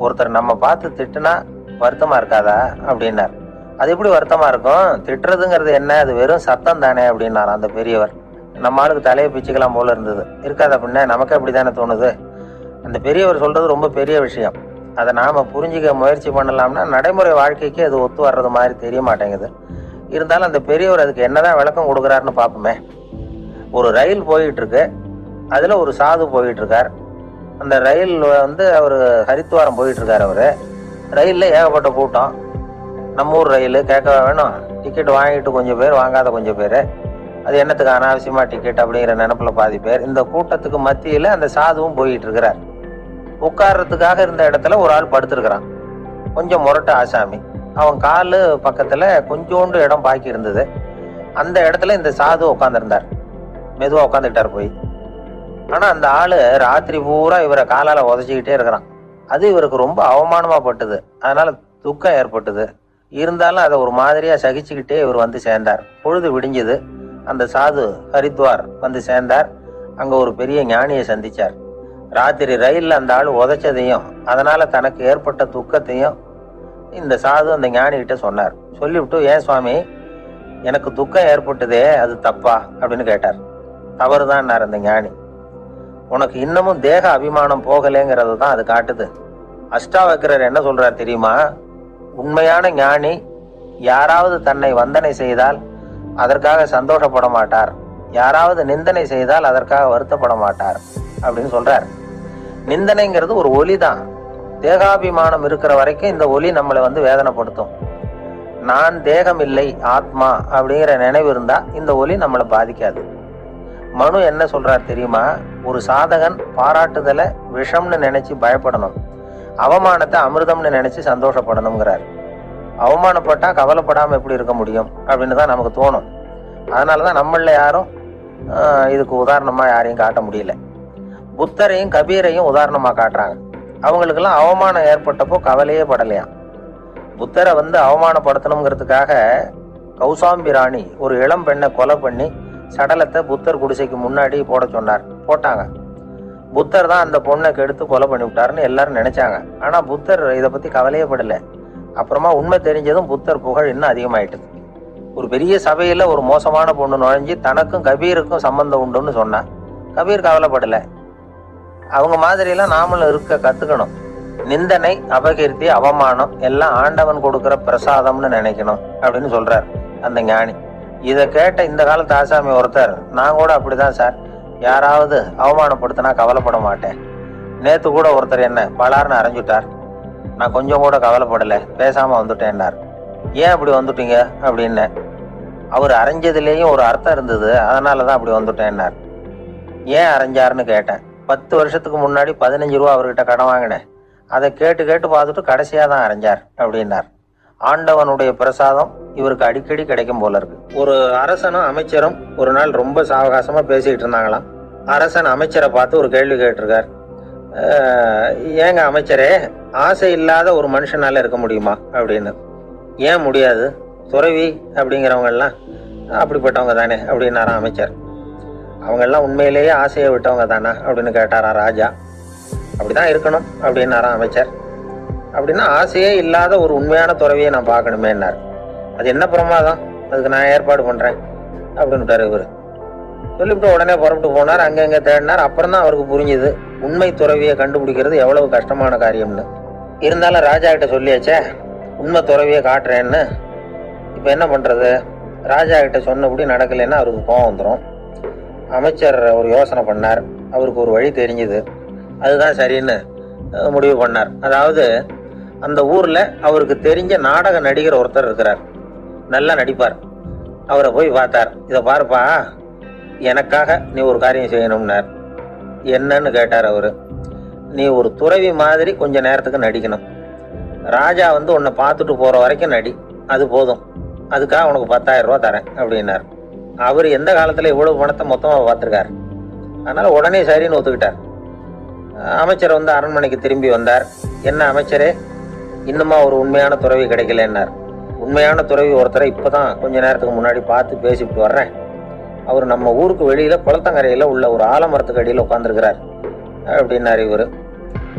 ஒருத்தர் நம்ம பார்த்து திட்டுனா வருத்தமா இருக்காதா அப்படின்னார். அது எப்படி வருத்தமா இருக்கும், திட்டுறதுங்கிறது என்ன, அது வெறும் சத்தம் தானே அப்படின்னார் அந்த பெரியவர். நம்ம ஆளுக்கு தலையை பிச்சுக்கலாம் போல இருந்தது. இருக்காது அப்படின்னா நமக்கு அப்படித்தானே தோணுது. அந்த பெரியவர் சொல்றது ரொம்ப பெரிய விஷயம். அதை நாம புரிஞ்சுக்க முயற்சி பண்ணலாம்னா நடைமுறை வாழ்க்கைக்கு அது ஒத்து வர்றது மாதிரி தெரிய மாட்டேங்குது. இருந்தாலும் அந்த பெரியவர் அதுக்கு என்னதான் விளக்கம் கொடுக்குறாருன்னு பார்ப்போமே. ஒரு ரயில் போயிட்டு இருக்கு, அதுல ஒரு சாது போயிட்டு இருக்கார். அந்த ரயில் வந்து அவரு ஹரித்வாரம் போயிட்டு இருக்காரு. அவரு ரயில்ல ஏகப்பட்ட கூட்டம். நம்ம ஊர் ரயில் கேட்க வேணும், டிக்கெட் வாங்கிட்டு கொஞ்சம் பேர், வாங்காத கொஞ்சம் பேர். அது என்னத்துக்கு அனாவசியமா டிக்கெட் அப்படிங்கிற நினைப்புல பாதி பேர். இந்த கூட்டத்துக்கு மத்தியில அந்த சாதுவும் போயிட்டு இருக்கிறார். உட்கார்றதுக்காக இருந்த இடத்துல ஒரு ஆள் படுத்திருக்கிறான். கொஞ்சம் முரட்டு ஆசாமி. அவன் காலு பக்கத்துல கொஞ்சோண்டு இடம் பாக்கி இருந்தது. அந்த இடத்துல இந்த சாது உட்காந்துருந்தார். மெதுவா உட்காந்துக்கிட்டார் போய். ஆனா அந்த ஆளு ராத்திரி பூரா இவரை காலால உதச்சிக்கிட்டே இருக்கிறான். அது இவருக்கு ரொம்ப அவமானமா பட்டுது. அதனால துக்கம் ஏற்பட்டது. இருந்தாலும் அதை ஒரு மாதிரியா சகிச்சுக்கிட்டே இவர் வந்து சேர்ந்தார். பொழுது விடிஞ்சது. அந்த சாது ஹரித்வார் வந்து சேர்ந்தார். அங்க ஒரு பெரிய ஞானியை சந்திச்சார். ராத்திரி ரயில்ல அந்த ஆள் உதைச்சதையும் அதனால தனக்கு ஏற்பட்ட துக்கத்தையும் இந்த சாது அந்த ஞானி கிட்ட சொன்னார். சொல்லிவிட்டு, ஏன் சுவாமி, எனக்கு துக்கம் ஏற்பட்டதே அது தப்பா அப்படின்னு கேட்டார். தவறுதான் அந்த ஞானி. உனக்கு இன்னமும் தேக அபிமானம் போகலைங்கிறது தான் அது காட்டுது. அஷ்டாவக்கிரர் என்ன சொல்றார் தெரியுமா, உண்மையான ஞானி யாராவது தன்னை வந்தனை செய்தால் அதற்காக சந்தோஷப்பட மாட்டார், யாராவது நிந்தனை செய்தால் அதற்காக வருத்தப்பட மாட்டார் அப்படின்னு சொல்றார். நிந்தனைங்கிறது ஒரு ஒலி தான். தேகாபிமானம் இருக்கிற வரைக்கும் இந்த ஒலி நம்மளை வந்து வேதனைப்படுத்தும். நான் தேகம் இல்லை ஆத்மா அப்படிங்கிற நினைவு இருந்தா இந்த ஒலி நம்மளை பாதிக்காது. மனு என்ன சொல்றார் தெரியுமா? ஒரு சாதகன் பாராட்டுதலை விஷம்னு நினைச்சு பயப்படணும், அவமானத்தை அமிர்தம்னு நினைச்சு சந்தோஷப்படணுங்கிறார். அவமானப்பட்டா கவலைப்படாம எப்படி இருக்க முடியும் அப்படின்னு தான் நமக்கு தோணும். அதனாலதான் நம்மள யாரும் இதுக்கு உதாரணமா யாரையும் காட்ட முடியல. புத்தரையும் கபீரையும் உதாரணமா காட்டுறாங்க. அவங்களுக்கெல்லாம் அவமானம் ஏற்பட்டப்போ கவலையே படலையாம். புத்தரை அவமானப்படுத்தணுங்கிறதுக்காக கௌசாம்பி ராணி ஒரு இளம் பெண்ணை கொலை பண்ணி சடலத்தை புத்தர் குடிசைக்கு முன்னாடி போட சொன்னார். போட்டாங்க. புத்தர் தான் அந்த பொண்ணை கெடுத்து கொலை பண்ணி விட்டாருன்னு எல்லாரும் நினைச்சாங்க. ஆனா புத்தர் இதை பத்தி கவலையே படல. அப்புறமா உண்மை தெரிஞ்சதும் புத்தர் புகழ் இன்னும் அதிகமாயிட்டது. ஒரு பெரிய சபையில ஒரு மோசமான பொண்ணு நுழைஞ்சு தனக்கும் கபீருக்கும் சம்பந்தம் உண்டுன்னு சொன்னா கபீர் கவலைப்படல. அவங்க மாதிரியெல்லாம் நாமளும் இருக்க கத்துக்கணும். நிந்தனை, அபகீர்த்தி, அவமானம் எல்லாம் ஆண்டவன் கொடுக்கிற பிரசாதம்னு நினைக்கணும் அப்படின்னு சொல்றார் அந்த ஞானி. இதை கேட்ட இந்த காலத்து ஆசாமி ஒருத்தர், நான் கூட அப்படிதான் சார், யாராவது அவமானப்படுத்தினா கவலைப்பட மாட்டேன். நேத்து கூட ஒருத்தர் என்ன பலார்னு அரைஞ்சுட்டார், நான் கொஞ்சம் கூட கவலைப்படலை, பேசாம வந்துட்டேன்னார். ஏன் அப்படி வந்துட்டீங்க அப்படின்னு. அவர் அரைஞ்சதுலேயும் ஒரு அர்த்தம் இருந்தது, அதனாலதான் அப்படி வந்துட்டேன்னார். ஏன் அரைஞ்சாருன்னு கேட்டேன். 10 வருஷத்துக்கு முன்னாடி 15 ரூபா அவர்கிட்ட கடன் வாங்கினேன், அதை கேட்டு கேட்டு பார்த்துட்டு கடைசியா தான் அரைஞ்சார் அப்படின்னார். ஆண்டவனுடைய பிரசாதம் இவருக்கு அடிக்கடி கிடைக்கும் போல இருக்கு. ஒரு அரசனும் அமைச்சரும் ஒரு நாள் ரொம்ப சாவகாசமா பேசிக்கிட்டு இருந்தாங்களாம். அரசன் அமைச்சரை பார்த்து ஒரு கேள்வி கேட்டிருக்கார். ஏங்க அமைச்சரே, ஆசை இல்லாத ஒரு மனுஷனால இருக்க முடியுமா அப்படின்னு. ஏன் முடியாது, துறவி அப்படிங்கிறவங்க எல்லாம் அப்படிப்பட்டவங்க தானே அப்படின்னாராம் அமைச்சர். அவங்க எல்லாம் உண்மையிலேயே ஆசையை விட்டவங்க தானா அப்படின்னு கேட்டாராம் ராஜா. அப்படிதான் இருக்கணும் அப்படின்னாராம் அமைச்சர். அப்படின்னா ஆசையே இல்லாத ஒரு உண்மையான துறவியை நான் பார்க்கணுமேன்னார். அது என்ன பிரமாதம், அதுக்கு நான் ஏற்பாடு பண்றேன் அப்படின்னுட்டாரு இவரு. சொல்லிவிட்டு உடனே புறப்பட்டு போனார். அங்கங்க தேடினார். அப்புறம் தான் அவருக்கு புரிஞ்சுது உண்மை துறவியை கண்டுபிடிக்கிறது எவ்வளவு கஷ்டமான காரியம்னு. இருந்தாலும் ராஜா கிட்ட சொல்லியாச்சே உண்மை துறவியை காட்டுறேன்னு. இப்ப என்ன பண்றது? ராஜா கிட்ட சொன்னபடி நடக்கலைன்னா அவருக்கு கோவம் வந்துடும். அமைச்சர் ஒரு யோசனை பண்ணார். அவருக்கு ஒரு வழி தெரிஞ்சுது. அதுதான் சரின்னு முடிவு பண்ணார். அதாவது அந்த ஊர்ல அவருக்கு தெரிஞ்ச நாடக நடிகர் ஒருத்தர் இருக்கிறார், நல்லா நடிப்பார். அவரை போய் பார்த்தார். இதை பாருப்பா, எனக்காக நீ ஒரு காரியம் செய்யணும்னார். என்னன்னு கேட்டார் அவரு. நீ ஒரு துறவி மாதிரி கொஞ்ச நேரத்துக்கு நடிக்கணும். ராஜா உன்னை பார்த்துட்டு போற வரைக்கும் நடி, அது போதும். அதுக்காக உனக்கு 10,000 ரூபா தரேன் அப்படின்னார். அவர் எந்த காலத்துல இவ்வளவு பணத்தை மொத்தமா பார்த்திருக்கார். அதனால உடனே சரின்னு ஒத்துக்கிட்டார். அமைச்சர் அரண்மனைக்கு திரும்பி வந்தார். என்ன அமைச்சரே, இன்னுமா ஒரு உண்மையான துறவி கிடைக்கலன்னார். உண்மையான துறவி ஒருத்தரை இப்பதான் கொஞ்ச நேரத்துக்கு முன்னாடி பார்த்து பேசிவிட்டு வர்றேன். அவர் நம்ம ஊருக்கு வெளியில குளத்தங்கரையில உள்ள ஒரு ஆலமரத்துக்கு அடியில் உட்காந்துருக்கிறார் அப்படின்னாரு இவரு.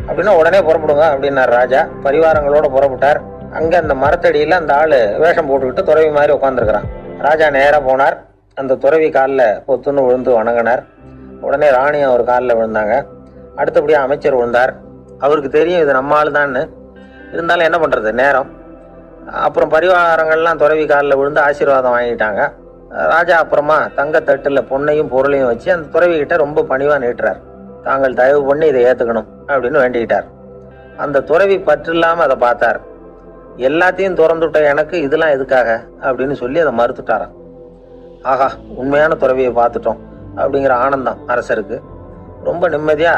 அப்படின்னா உடனே புறப்படுங்க அப்படின்னார் ராஜா. பரிவாரங்களோட புறப்பட்டார். அங்க அந்த மரத்தடியில அந்த ஆளு வேஷம் போட்டுக்கிட்டு துறவி மாதிரி உட்காந்துருக்கிறான். ராஜா நேரா போனார். அந்த துறவி காலில் பொத்துன்னு விழுந்து வணங்கினார். உடனே ராணியும் அவர் காலில் விழுந்தாங்க. அடுத்தபடியா அமைச்சர் விழுந்தார். அவருக்கு தெரியும் இது நம்ம ஆளு தான்னு. இருந்தாலும் என்ன பண்றது, நேரம். அப்புறம் பரிவாரங்கள்லாம் துறவி காலில் விழுந்து ஆசீர்வாதம் வாங்கிட்டாங்க. ராஜா அப்புறமா தங்கத்தட்டுல பொண்ணையும் பொருளையும் வச்சு அந்த துறவி கிட்ட ரொம்ப பணிவா நீட்டுறார். தாங்கள் தயவு பண்ணி இதை ஏத்துக்கணும் அப்படின்னு வேண்டிக்கிட்டார். அந்த துறவி பற்று இல்லாம அதை பார்த்தார். எல்லாத்தையும் திறந்துட்ட எனக்கு இதெல்லாம் எதுக்காக அப்படின்னு சொல்லி அதை மறுத்துட்டாராம். ஆஹா, உண்மையான துறவியை பார்த்துட்டோம் அப்படிங்கிற ஆனந்தம் அரசருக்கு. ரொம்ப நிம்மதியா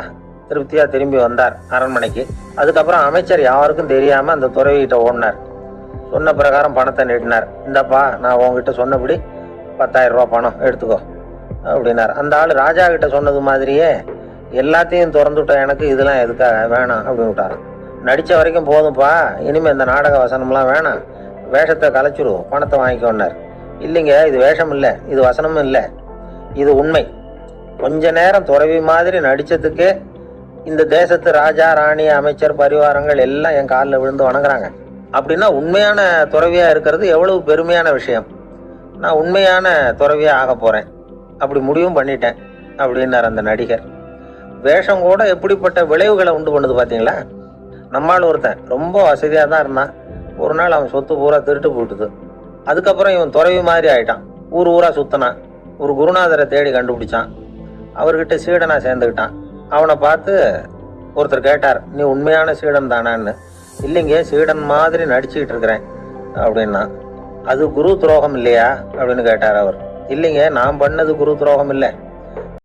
திருப்தியா திரும்பி வந்தார் அரண்மனைக்கு. அதுக்கப்புறம் அமைச்சர் யாருக்கும் தெரியாம அந்த துறவிகிட்ட ஓடினார். சொன்ன பிரகாரம் பணத்தை நீட்டினார். இந்தப்பா, நான் உங்ககிட்ட சொன்னபடி 10,000 ரூபா பணம் எடுத்துக்கோ அப்படின்னார். அந்த ஆள் ராஜா கிட்ட சொன்னது மாதிரியே எல்லாத்தையும் திறந்துட்ட எனக்கு இதெல்லாம் எதுக்காக, வேணாம் அப்படின்னு விட்டாராம். நடிச்ச வரைக்கும் போதும்ப்பா, இனிமே இந்த நாடக வசனம்லாம் வேணாம், வேஷத்தை கலைச்சிரும், பணத்தை வாங்கிக்கோன்னார். இல்லைங்க, இது வேஷம் இல்லை, இது வசனமும் இல்லை, இது உண்மை. கொஞ்ச நேரம் துறவி மாதிரி நடிச்சதுக்கே இந்த தேசத்து ராஜா, ராணி, அமைச்சர், பரிவாரங்கள் எல்லாம் என் காலில் விழுந்து வணங்குறாங்க. அப்படின்னா உண்மையான துறவியா இருக்கிறது எவ்வளவு பெருமையான விஷயம். நான் உண்மையான துறவியா ஆக போறேன், அப்படி முடிவும் பண்ணிட்டேன் அப்படின்னார் அந்த நடிகர். வேஷம் கூட எப்படிப்பட்ட விளைவுகளை உண்டு பண்ணுது பாத்தீங்களா. நம்மால் ஒருத்தன் ரொம்ப வசதியா தான் இருந்தான். ஒரு நாள் அவன் சொத்து பூரா திருட்டு போயிட்டுது. அதுக்கப்புறம் இவன் துறவி மாதிரி ஆயிட்டான். ஊர் ஊரா சுத்தினான். ஒரு குருநாதரை தேடி கண்டுபிடிச்சான். அவர்கிட்ட சீடனா சேர்ந்துக்கிட்டான். அவனை பார்த்து ஒருத்தர் கேட்டார், நீ உண்மையான சீடன் தானான்னு. இல்லைங்க, சீடன் மாதிரி நடிச்சுக்கிட்டு இருக்கிறேன் அப்படின்னா. அது குரு துரோகம் இல்லையா அப்படின்னு கேட்டார் அவர். இல்லைங்க, நான் பண்ணது குரு துரோகம் இல்லை,